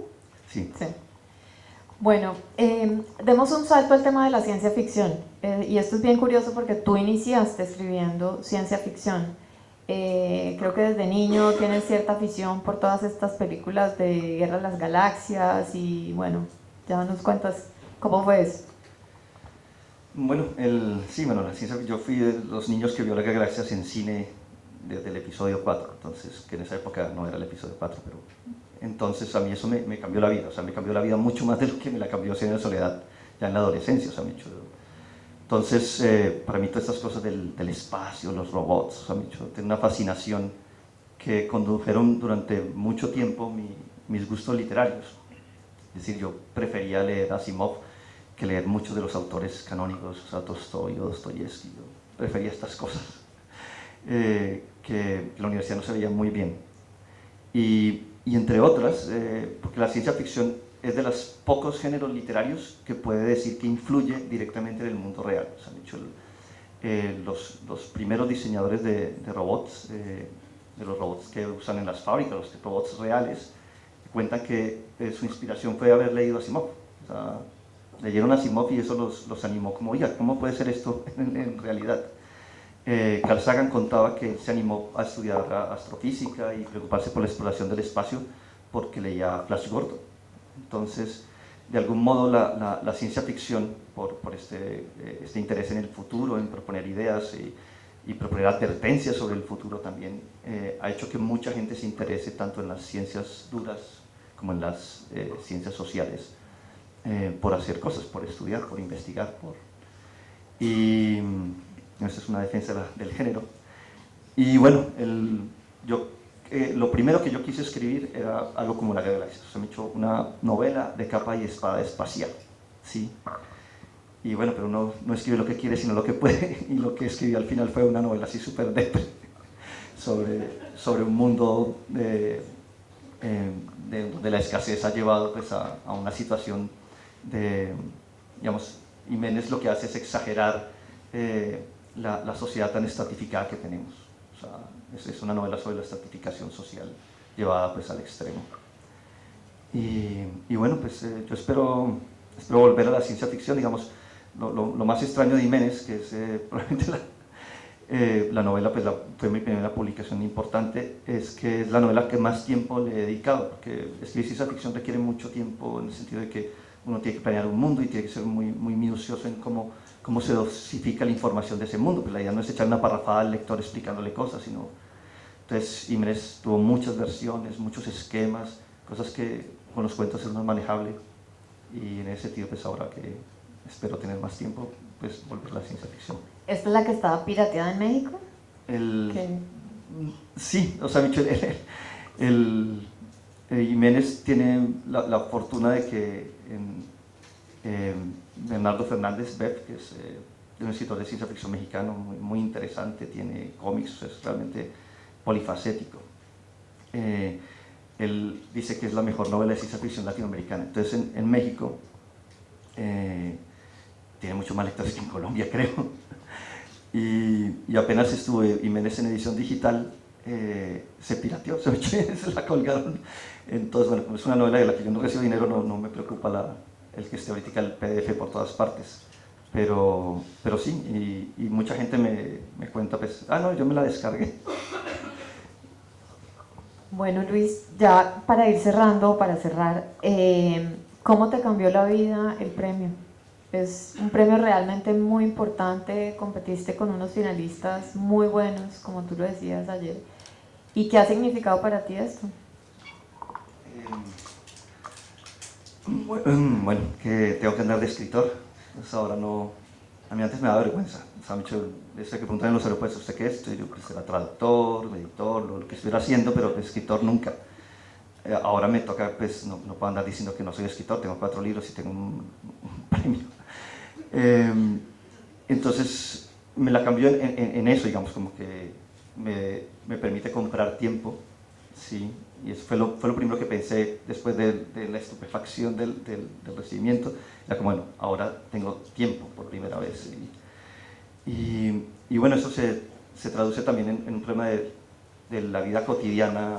Sí. Bueno, demos un salto al tema de la ciencia ficción. Y esto es bien curioso porque tú iniciaste escribiendo ciencia ficción. Creo que desde niño tienes cierta afición por todas estas películas de Guerra de las Galaxias y bueno, ya nos cuentas cómo fue eso. Bueno, la ciencia, yo fui de los niños que vio las galaxias en cine desde el episodio 4, entonces, que en esa época no era el episodio 4, pero entonces a mí eso me cambió la vida, o sea, me cambió la vida mucho más de lo que me la cambió Cien años de soledad ya en la adolescencia, o sea, entonces, para mí todas estas cosas del espacio, los robots, o sea, tiene una fascinación que condujeron durante mucho tiempo mis gustos literarios. Es decir, yo prefería leer Asimov que leer muchos de los autores canónicos, o sea, Tolstoy o Dostoyevsky. Yo prefería estas cosas, que la universidad no se veía muy bien. Y entre otras, porque la ciencia ficción es de los pocos géneros literarios que puede decir que influye directamente en el mundo real. O sea, de hecho, los primeros diseñadores de robots, de los robots que usan en las fábricas, los robots reales, cuentan que su inspiración fue haber leído Asimov. O sea, leyeron Asimov y eso los animó como, oiga, ¿cómo puede ser esto en realidad? Carl Sagan contaba que se animó a estudiar astrofísica y preocuparse por la exploración del espacio porque leía Flash Gordon. Entonces, de algún modo, la ciencia ficción, por este interés en el futuro, en proponer ideas y proponer advertencias sobre el futuro también, ha hecho que mucha gente se interese tanto en las ciencias duras como en las ciencias sociales, por hacer cosas, por estudiar, por investigar. Y esa es una defensa del género. Y bueno, lo primero que yo quise escribir era algo como La Guerra de Galaxias. O sea, me he hecho una novela de capa y espada espacial, ¿sí? Y bueno, pero uno no escribe lo que quiere, sino lo que puede, y lo que escribí al final fue una novela así súper depre sobre un mundo de la escasez ha llevado pues a una situación de, digamos, Jiménez lo que hace es exagerar la sociedad tan estratificada que tenemos. O sea, es una novela sobre la estratificación social llevada pues al extremo. Y bueno, pues yo espero volver a la ciencia ficción. Digamos, lo más extraño de Jiménez, que es probablemente la novela, pues fue mi primera publicación importante, es que es la novela que más tiempo le he dedicado, porque escribir ciencia ficción requiere mucho tiempo, en el sentido de que uno tiene que planear un mundo y tiene que ser muy, muy minucioso en cómo se dosifica la información de ese mundo. Pues la idea no es echar una parrafada al lector explicándole cosas, sino... Entonces Jiménez tuvo muchas versiones, muchos esquemas, cosas que con los cuentos es más manejable, y en ese sentido, pues ahora que espero tener más tiempo, pues volver a la ciencia ficción. ¿Esta es la que estaba pirateada en México? Sí, o sea, Jiménez tiene la fortuna de que Bernardo Fernández Beff, que es un escritor de ciencia ficción mexicano muy, muy interesante, tiene cómics, es realmente polifacético. Él dice que es la mejor novela de ciencia ficción latinoamericana. Entonces en México tiene muchos más lectores que en Colombia, creo. Y apenas estuvo Jiménez en edición digital, se pirateó, se la colgaron. Entonces, bueno, como es una novela de la que yo no recibo dinero, no me preocupa el que esté ahorita el PDF por todas partes. Pero sí, y mucha gente me cuenta, pues, no, yo me la descargué. Bueno, Luis, ya para ir cerrando, para cerrar, ¿cómo te cambió la vida el premio? Es un premio realmente muy importante, competiste con unos finalistas muy buenos, como tú lo decías ayer. ¿Y qué ha significado para ti esto? Bueno, que tengo que andar de escritor. Pues ahora no... A mí antes me daba vergüenza. O sea, desde que preguntan en los aeropuertos, ¿usted qué es? Yo pues era traductor, editor, lo que estuviera haciendo, pero escritor nunca. Ahora me toca, pues no puedo andar diciendo que no soy escritor, tengo 4 libros y tengo un premio. Entonces me la cambió en eso, digamos, como que me permite comprar tiempo, ¿sí? Y eso fue lo primero que pensé después de la estupefacción del recibimiento. Era como, bueno, ahora tengo tiempo por primera vez. Y bueno, eso se traduce también en un problema de la vida cotidiana.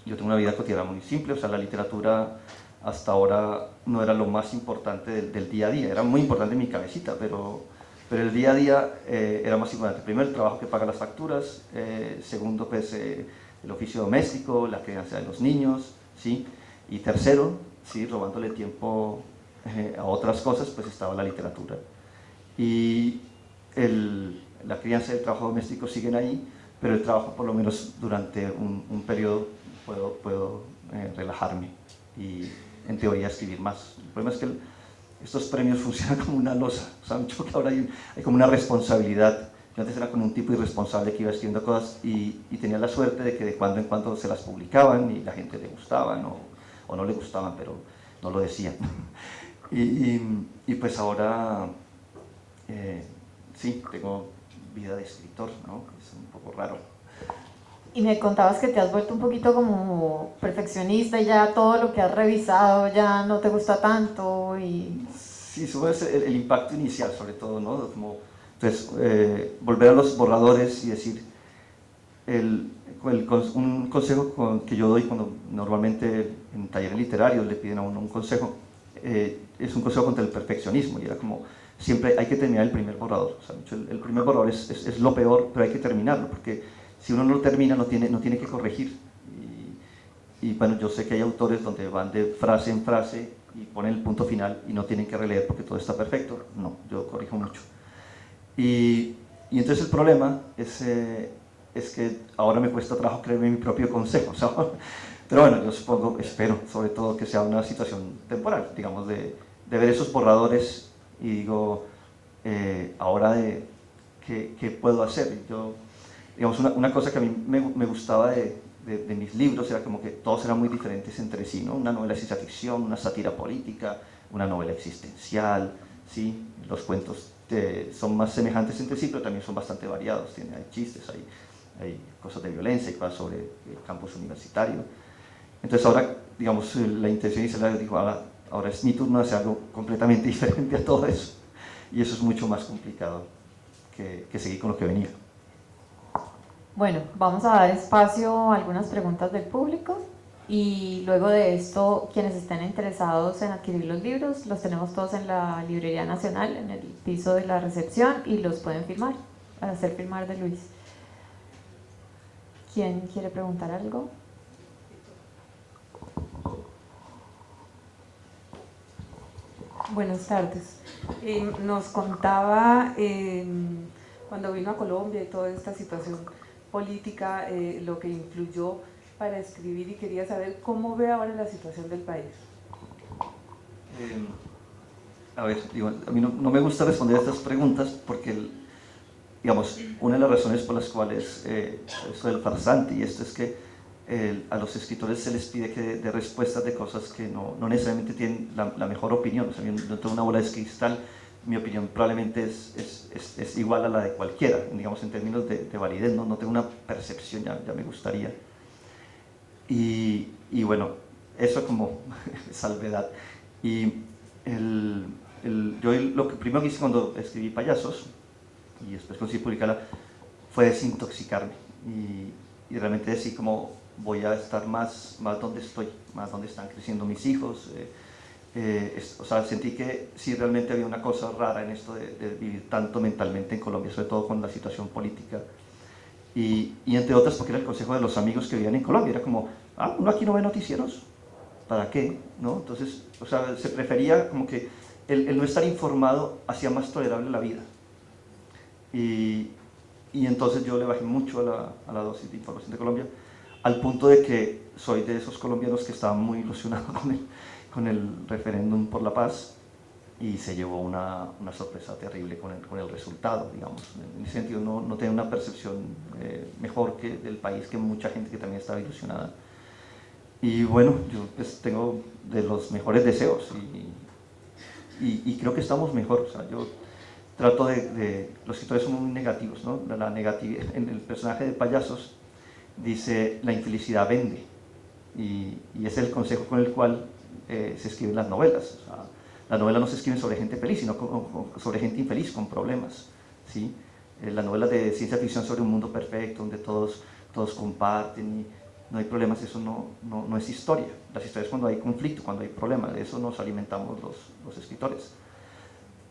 Yo tengo una vida cotidiana muy simple, o sea, la literatura hasta ahora no era lo más importante del día a día. Era muy importante en mi cabecita, pero el día a día era más importante. Primero, el trabajo que paga las facturas. Segundo, pues el oficio doméstico, la crianza de los niños, ¿sí? Y tercero, ¿sí? Robándole tiempo a otras cosas, pues estaba la literatura. Y la crianza y el trabajo doméstico siguen ahí, pero el trabajo, por lo menos durante un periodo, puedo relajarme y en teoría escribir más. El problema es que estos premios funcionan como una losa. O sea, mucho que ahora hay como una responsabilidad. Yo antes era como un tipo irresponsable que iba escribiendo cosas y tenía la suerte de que de cuando en cuando se las publicaban y la gente le gustaban o no le gustaban, no lo decían. Y pues ahora, sí, tengo vida de escritor, ¿no? Es un poco raro. Y me contabas que te has vuelto un poquito como perfeccionista y ya todo lo que has revisado ya no te gusta tanto y... Sí, sobre el impacto inicial, sobre todo, ¿no? Como, entonces, volver a los borradores y decir, un consejo que yo doy cuando normalmente en talleres literarios le piden a uno un consejo, es un consejo contra el perfeccionismo, y era como, siempre hay que terminar el primer borrador. O sea, el primer borrador es lo peor, pero hay que terminarlo, porque si uno no lo termina no tiene que corregir. Y bueno, yo sé que hay autores donde van de frase en frase y ponen el punto final y no tienen que releer porque todo está perfecto. No, yo corrijo mucho. Y entonces el problema es que ahora me cuesta trabajo creerme mi propio consejo, ¿sabes? Pero bueno, yo supongo, espero sobre todo que sea una situación temporal, digamos, de ver esos borradores y digo, ahora ¿qué puedo hacer? Yo, digamos, una cosa que a mí me gustaba de mis libros era como que todos eran muy diferentes entre sí, ¿no? Una novela de ciencia ficción, una sátira política, una novela existencial, ¿sí? Los cuentos son más semejantes entre sí, pero también son bastante variados. Hay chistes, hay cosas de violencia, hay cosas sobre el campus universitario. Entonces ahora, digamos, la intención inicial dijo, ahora es mi turno de hacer algo completamente diferente a todo eso. Y eso es mucho más complicado que seguir con lo que venía. Bueno, vamos a dar espacio a algunas preguntas del público y luego de esto, quienes estén interesados en adquirir los libros, los tenemos todos en la Librería Nacional, en el piso de la recepción y los pueden firmar, para hacer firmar de Luis. ¿Quién quiere preguntar algo? Buenas tardes. Nos contaba cuando vino a Colombia y toda esta situación política, lo que influyó para escribir y quería saber cómo ve ahora la situación del país. A ver, digo, a mí no me gusta responder a estas preguntas porque, digamos, una de las razones por las cuales esto del farsante y esto es que a los escritores se les pide que dé respuestas de cosas que no necesariamente tienen la mejor opinión. O sea, yo no tengo una bola de cristal, mi opinión probablemente es igual a la de cualquiera, digamos, en términos de validez, no tengo una percepción, ya me gustaría. Y bueno, eso como salvedad. Y yo lo que primero que hice cuando escribí Payasos, y después conseguí publicarla, fue desintoxicarme y realmente decir como voy a estar más donde estoy, más donde están creciendo mis hijos. O sea, sentí que sí realmente había una cosa rara en esto de vivir tanto mentalmente en Colombia, sobre todo con la situación política. Y entre otras porque era el consejo de los amigos que vivían en Colombia, era como, uno aquí no ve noticieros, ¿para qué? ¿No? Entonces, o sea, se prefería como que el no estar informado hacía más tolerable la vida. Y entonces yo le bajé mucho a la dosis de información de Colombia, al punto de que soy de esos colombianos que estaban muy ilusionados con el referéndum por la paz y se llevó una sorpresa terrible con el resultado, digamos. En ese sentido no tengo una percepción mejor del país que mucha gente que también estaba ilusionada. Y bueno, yo pues tengo de los mejores deseos y creo que estamos mejor. O sea, yo trato los escritores son muy negativos, ¿no? La negatividad, en el personaje de Payasos dice, la infelicidad vende, y ese es el consejo con el cual se escriben las novelas. O sea, las novelas no se escriben sobre gente feliz, sino sobre gente infeliz, con problemas, ¿sí? Las novelas de ciencia ficción sobre un mundo perfecto, donde todos comparten y no hay problemas, eso no es historia. Las historias es cuando hay conflicto, cuando hay problemas, de eso nos alimentamos los escritores.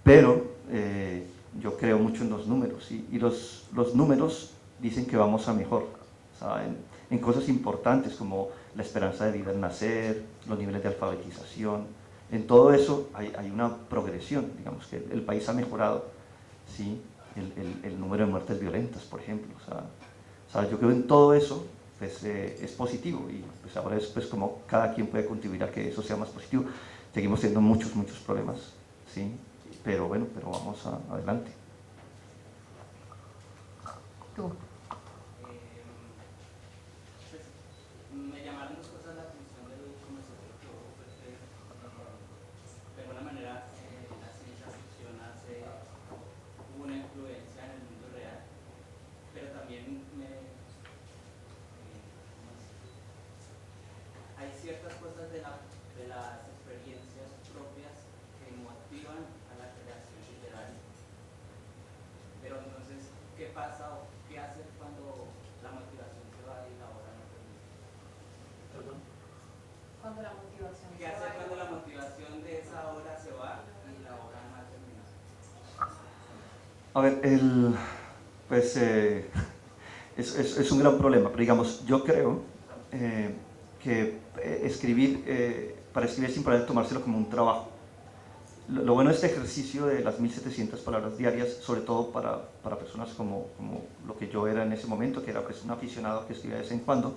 Pero yo creo mucho en los números y los números dicen que vamos a mejor, o sea, en cosas importantes como la esperanza de vida al nacer, los niveles de alfabetización, en todo eso hay una progresión, digamos que el país ha mejorado, ¿sí? El número de muertes violentas, por ejemplo, o sea, yo creo en todo eso, pues es positivo y pues ahora es pues como cada quien puede contribuir a que eso sea más positivo. Seguimos teniendo muchos problemas, ¿sí? Pero bueno, vamos adelante. Tú. Me llamaron dos cosas la atención del conversatorio que vos ofreces pasa o qué hacer cuando la motivación se va y la obra no termina? ¿Perdón? Cuando la motivación ¿Qué hacer cuando la motivación de esa obra se va y la obra no ha terminado? A ver, pues es un gran problema, pero digamos, yo creo que para escribir es importante tomárselo como un trabajo. Lo bueno de este ejercicio de las 1700 palabras diarias, sobre todo para personas como lo que yo era en ese momento, que era pues un aficionado que escribía de vez en cuando,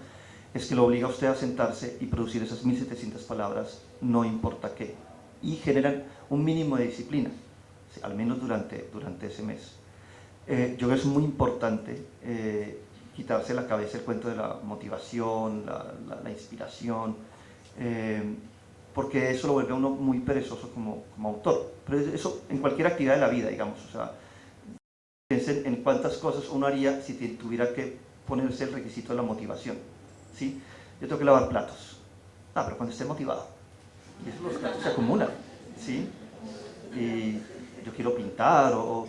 es que lo obliga a usted a sentarse y producir esas 1700 palabras, no importa qué, y generan un mínimo de disciplina, al menos durante ese mes. Yo creo que es muy importante quitarse de la cabeza el cuento de la motivación, la inspiración, porque eso lo vuelve a uno muy perezoso como autor. Pero eso en cualquier actividad de la vida, digamos. O sea, piensen en cuántas cosas uno haría si tuviera que ponerse el requisito de la motivación, ¿sí? Yo tengo que lavar platos. Pero cuando esté motivado. Y eso, los platos se acumulan, ¿sí? Y yo quiero pintar yo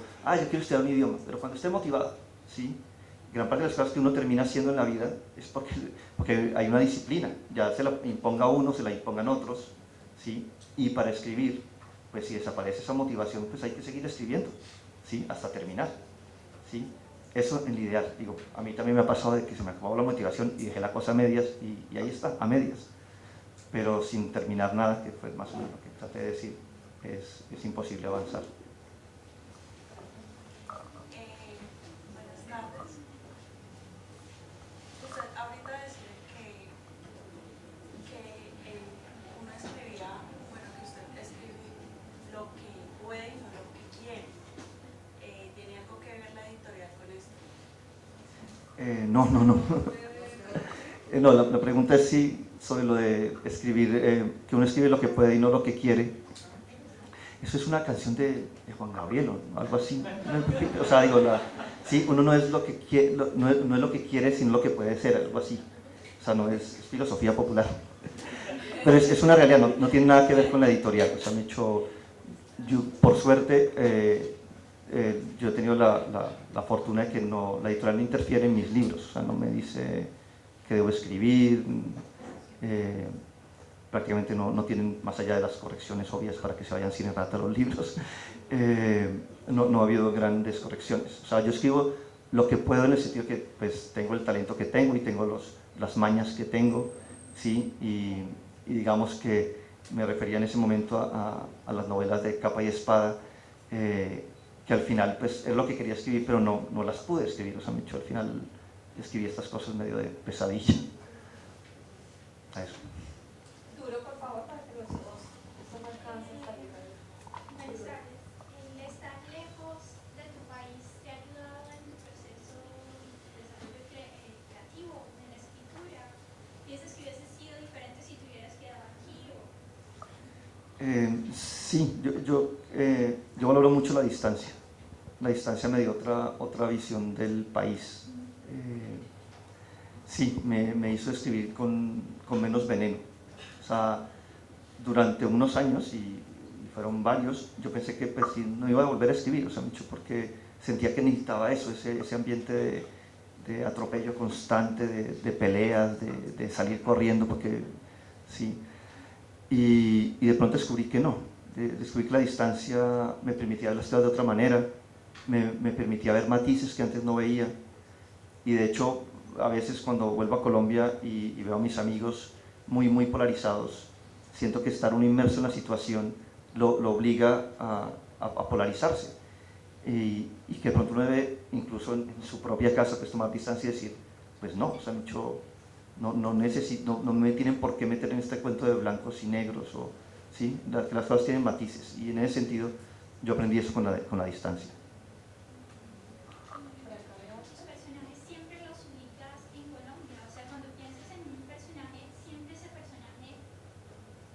quiero estudiar un idioma, pero cuando esté motivado, ¿sí? Gran parte de las cosas que uno termina haciendo en la vida es porque hay una disciplina, ya se la imponga uno, se la impongan otros, ¿sí? Y para escribir, pues si desaparece esa motivación, pues hay que seguir escribiendo, ¿sí? Hasta terminar, ¿sí? Eso en lo ideal, digo, a mí también me ha pasado de que se me acabó la motivación y dejé la cosa a medias y ahí está, a medias, pero sin terminar nada, que fue más o menos lo que traté de decir, es imposible avanzar. Buenas tardes. Usted ahorita decía que uno escribía, bueno, que usted escribe lo que puede y no lo que quiere. ¿Tiene algo que ver la editorial con esto? No. No, la pregunta es si sobre lo de escribir, que uno escribe lo que puede y no lo que quiere. Eso es una canción de Juan Gabriel o algo así. O sea, digo, sí, uno no es lo que quiere, no es lo que quiere, sino lo que puede ser, algo así. O sea, no es filosofía popular. Pero es una realidad, no tiene nada que ver con la editorial. O sea, por suerte, yo he tenido la fortuna de que la editorial no interfiere en mis libros. O sea, no me dice que debo escribir. Prácticamente no tienen, más allá de las correcciones obvias para que se vayan sin errata los libros, no ha habido grandes correcciones. O sea, yo escribo lo que puedo en el sentido que pues, tengo el talento que tengo y tengo las mañas que tengo, ¿sí? Y digamos que me refería en ese momento a las novelas de capa y espada, que al final pues, es lo que quería escribir, pero no las pude escribir. O sea, al final escribí estas cosas medio de pesadilla. A eso. Por favor, para que los dos no alcancen a salir. Buenas tardes. El estar lejos de tu país te ha ayudado en tu proceso de desarrollo creativo, en la escritura. ¿Piensas que hubiese sido diferente si te hubieras quedado aquí? Sí, yo valoro mucho la distancia. La distancia me dio otra visión del país. Sí, me hizo escribir con menos veneno. O sea, durante unos años, y fueron varios, yo pensé que pues, no iba a volver a escribir, o sea, mucho porque sentía que necesitaba eso, ese ambiente de atropello constante, de peleas, de salir corriendo, porque sí. Y de pronto descubrí que no, descubrí que la distancia me permitía ver las cosas de otra manera, me permitía ver matices que antes no veía, y de hecho, a veces cuando vuelvo a Colombia y veo a mis amigos muy polarizados, siento que estar uno inmerso en la situación lo obliga a polarizarse y que de pronto uno debe, incluso en su propia casa, pues tomar distancia y decir, pues no, o sea, no me tienen por qué meter en este cuento de blancos y negros, ¿sí? Que las cosas tienen matices, y en ese sentido yo aprendí eso con la distancia. Tus personajes siempre los ubicas en Colombia, o sea, cuando piensas en un personaje, siempre ese personaje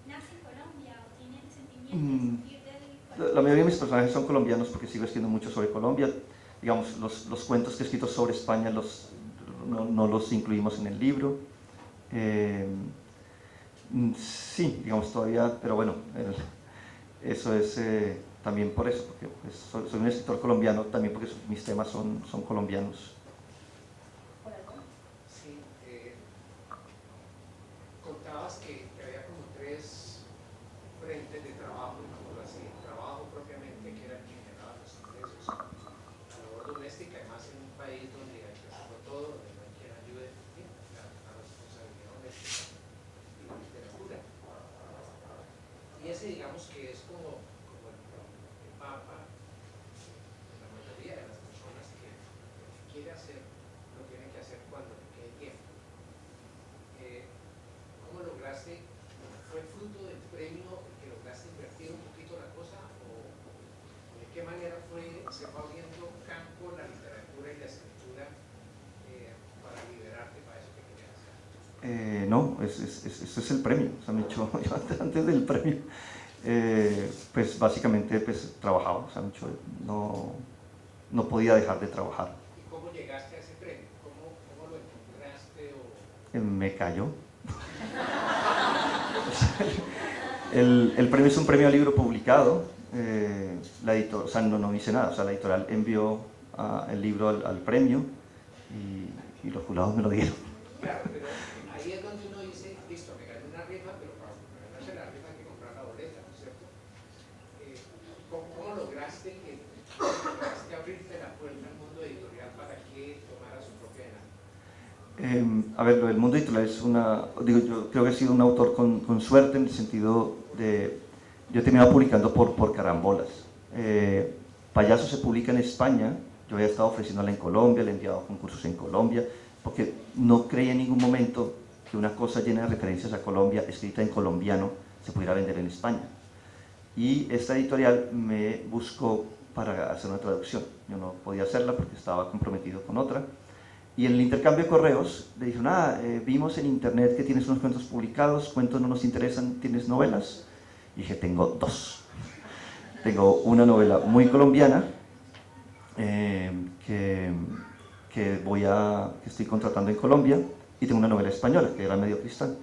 nace en Colombia o tiene el sentimiento de sentir del... La mayoría de mis personajes son colombianos porque sigo escribiendo mucho sobre Colombia. Digamos, los cuentos que he escrito sobre España no los incluimos en el libro. Sí, digamos todavía, pero bueno, eso es también por eso, porque pues, soy un escritor colombiano, también porque mis temas son colombianos. Sí, contabas que había como tres frentes de trabajo, digámoslo así. El trabajo propiamente, que era el que generaba los ingresos, la labor doméstica, además en un país donde hay que hacerlo todo, donde no hay quien ayude, la responsabilidad doméstica y la literatura. Y ese digamos que es como el mapa de la mayoría de las personas que quiere hacer, lo tiene que hacer cuando le quede tiempo. ¿Cómo lograste? ¿Fue fruto del premio que lograste invertir un poquito la cosa? ¿O de qué manera se fue abriendo campo la literatura y la escritura para liberarte para eso que querías hacer? No, ese es el premio. O sea, yo antes del premio, pues básicamente pues, trabajaba. O sea, no podía dejar de trabajar. ¿Y cómo llegaste a ese premio? ¿Cómo lo encontraste? Me cayó. El premio es un premio a libro publicado. La editor, o sea, no hice nada. O sea, la editorial envió el libro al premio y los jurados me lo dieron. Claro, pero ahí es donde uno dice, listo, me gané una rifa, pero para ganarse la rifa hay que comprar la boleta, ¿no es cierto? ¿Cómo lograste abrirte la puerta al mundo editorial para que tomara su propia dinámica? A ver, lo del mundo editorial es yo creo que he sido un autor con suerte en el sentido de, yo he terminado publicando por carambolas. Payaso se publica en España, yo había estado ofreciéndola en Colombia, le he enviado concursos en Colombia, porque no creí en ningún momento que una cosa llena de referencias a Colombia, escrita en colombiano, se pudiera vender en España. Y esta editorial me buscó para hacer una traducción. Yo no podía hacerla porque estaba comprometido con otra. Y en el intercambio de correos le dijeron, vimos en internet que tienes unos cuentos publicados, cuentos no nos interesan, ¿tienes novelas? Y dije, tengo dos. Tengo una novela muy colombiana que estoy contratando en Colombia, y tengo una novela española que era Medio Cristal.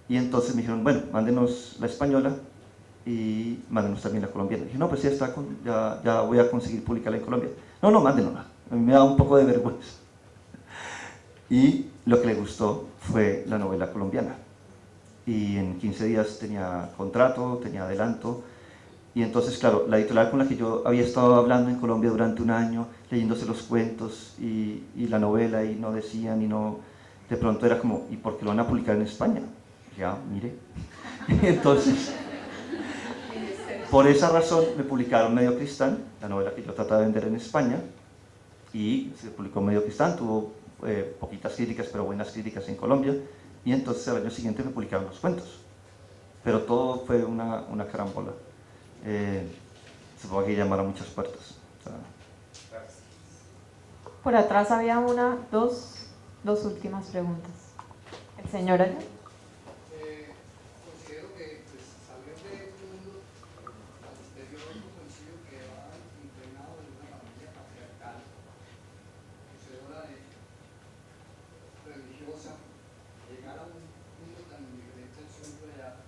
Y entonces me dijeron, bueno, mándenos la española y mándenos también la colombiana. Y dije, no, pues ya voy a conseguir publicarla en Colombia. No, mándenosla. A mí me da un poco de vergüenza. Y lo que le gustó fue la novela colombiana. Y en 15 días tenía contrato, tenía adelanto. Y entonces, claro, la editorial con la que yo había estado hablando en Colombia durante un año, leyéndose los cuentos y la novela, y no decían, y no... De pronto era como, ¿y por qué lo van a publicar en España? Ya, mire. Entonces, por esa razón me publicaron Medio Cristal, la novela que yo trataba de vender en España, y se publicó Medio Cristal, tuvo poquitas críticas, pero buenas críticas en Colombia, y entonces al año siguiente me publicaron los cuentos. Pero todo fue una carambola. Supongo que llamar a muchas puertas. O sea, Por atrás había dos últimas preguntas. El señor allá. Considero que salir de este mundo al exterior coincido que va impregnado en una familia patriarcal, poseedora de religiosa, llegar a un mundo tan diferente al suyo allá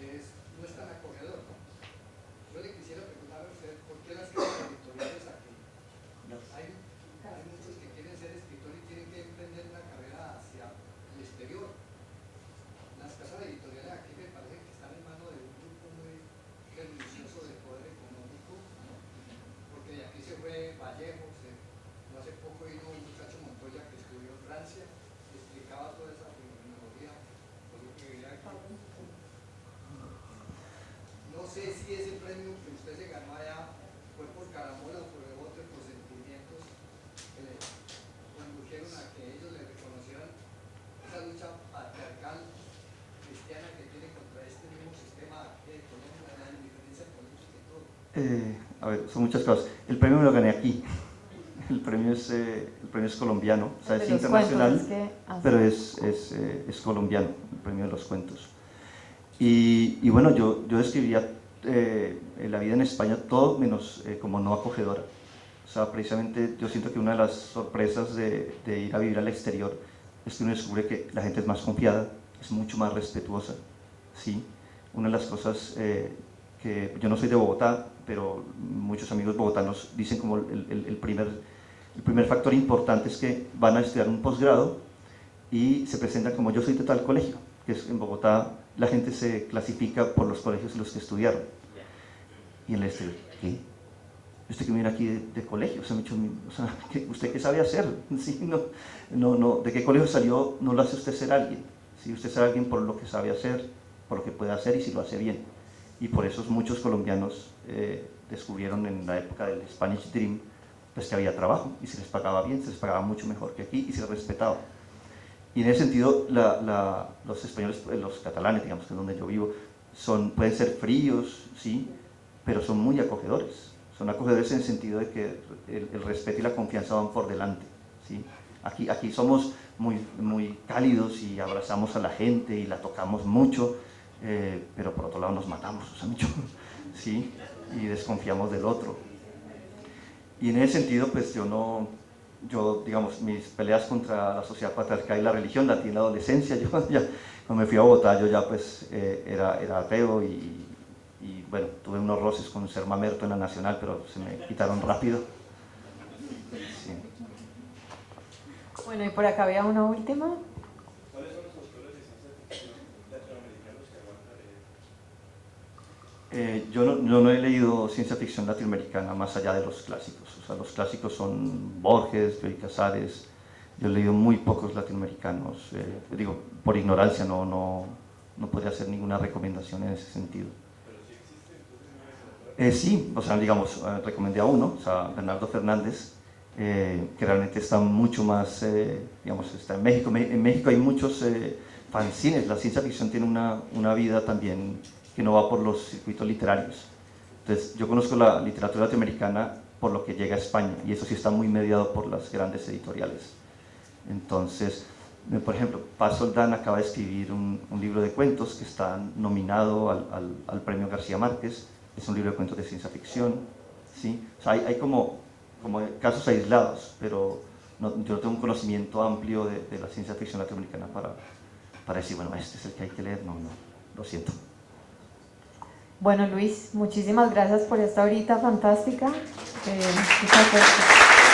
no es tan acogedor. Yo le quisiera preguntar a usted, ¿por qué las casas editoriales aquí? Hay muchos que quieren ser escritores y tienen que emprender una carrera hacia el exterior. Las casas editoriales aquí me parece que están en manos de un grupo muy religioso de poder económico, ¿no? Porque de aquí se fue Vallejo, no hace poco vino un muchacho Montoya que estudió en Francia, explicaba toda esa fenomenología por lo que veía aquí. No sé si ese premio que usted se ganó allá fue por carambola o por otros sentimientos que le condujeron a que ellos le reconocieran esa lucha patriarcal cristiana que tiene contra este mismo sistema económico, la indiferencia política y todo. A ver, son muchas cosas. El premio me lo gané aquí. El premio es colombiano, o sea, es internacional, pero es colombiano, el premio de los cuentos. Y bueno, yo describiría la vida en España todo menos como no acogedora. O sea, precisamente yo siento que una de las sorpresas de ir a vivir al exterior es que uno descubre que la gente es más confiada, es mucho más respetuosa, ¿sí? Una de las cosas que que yo no soy de Bogotá, pero muchos amigos bogotanos dicen como el primer factor importante es que van a estudiar un posgrado y se presentan como yo soy de tal colegio, que es en Bogotá la gente se clasifica por los colegios en los que estudiaron. Y en el exterior, ¿qué? ¿Usted que viene aquí de colegio? O sea, ¿usted qué sabe hacer? ¿Sí? No, ¿de qué colegio salió? No lo hace usted ser alguien. ¿Sí? Usted es alguien por lo que sabe hacer, por lo que puede hacer y si lo hace bien. Y por eso muchos colombianos descubrieron en la época del Spanish Dream pues que había trabajo y se les pagaba bien, se les pagaba mucho mejor que aquí y se les respetaba. Y en ese sentido, los españoles, los catalanes, digamos que es donde yo vivo, pueden ser fríos, ¿sí? Pero son muy acogedores. Son acogedores en el sentido de que el respeto y la confianza van por delante, ¿sí? Aquí somos muy cálidos y abrazamos a la gente y la tocamos mucho, pero por otro lado nos matamos, o sea, mucho, ¿sí? Y desconfiamos del otro. Y en ese sentido, pues yo digamos, mis peleas contra la sociedad patriarcal y la religión las di en la adolescencia. Yo ya, cuando me fui a Bogotá, yo ya pues era ateo y bueno, tuve unos roces con ser mamerto en la Nacional, pero se me quitaron rápido. Sí. Bueno, y por acá había una última. ¿Cuáles son los autores de ciencia ficción latinoamericanos que aguantan leer? Yo no he leído ciencia ficción latinoamericana más allá de los clásicos. O sea, los clásicos son Borges, Bioy Casares. Yo he leído muy pocos latinoamericanos. Digo, por ignorancia no podría hacer ninguna recomendación en ese sentido. ¿Pero sí existe? Entonces, Sí, o sea, digamos, recomendé a uno, o sea, Bernardo Fernández, que realmente está mucho más, digamos, está en México. En México hay muchos fanzines. La ciencia ficción tiene una vida también que no va por los circuitos literarios. Entonces, yo conozco la literatura latinoamericana por lo que llega a España, y eso sí está muy mediado por las grandes editoriales. Entonces, por ejemplo, Paz Soldán acaba de escribir un libro de cuentos que está nominado al premio García Márquez. Es un libro de cuentos de ciencia ficción, ¿sí? O sea, hay como casos aislados, pero yo no tengo un conocimiento amplio de la ciencia ficción latinoamericana para decir, bueno, este es el que hay que leer. No, lo siento. Bueno, Luis, muchísimas gracias por esta horita fantástica. Muchas gracias.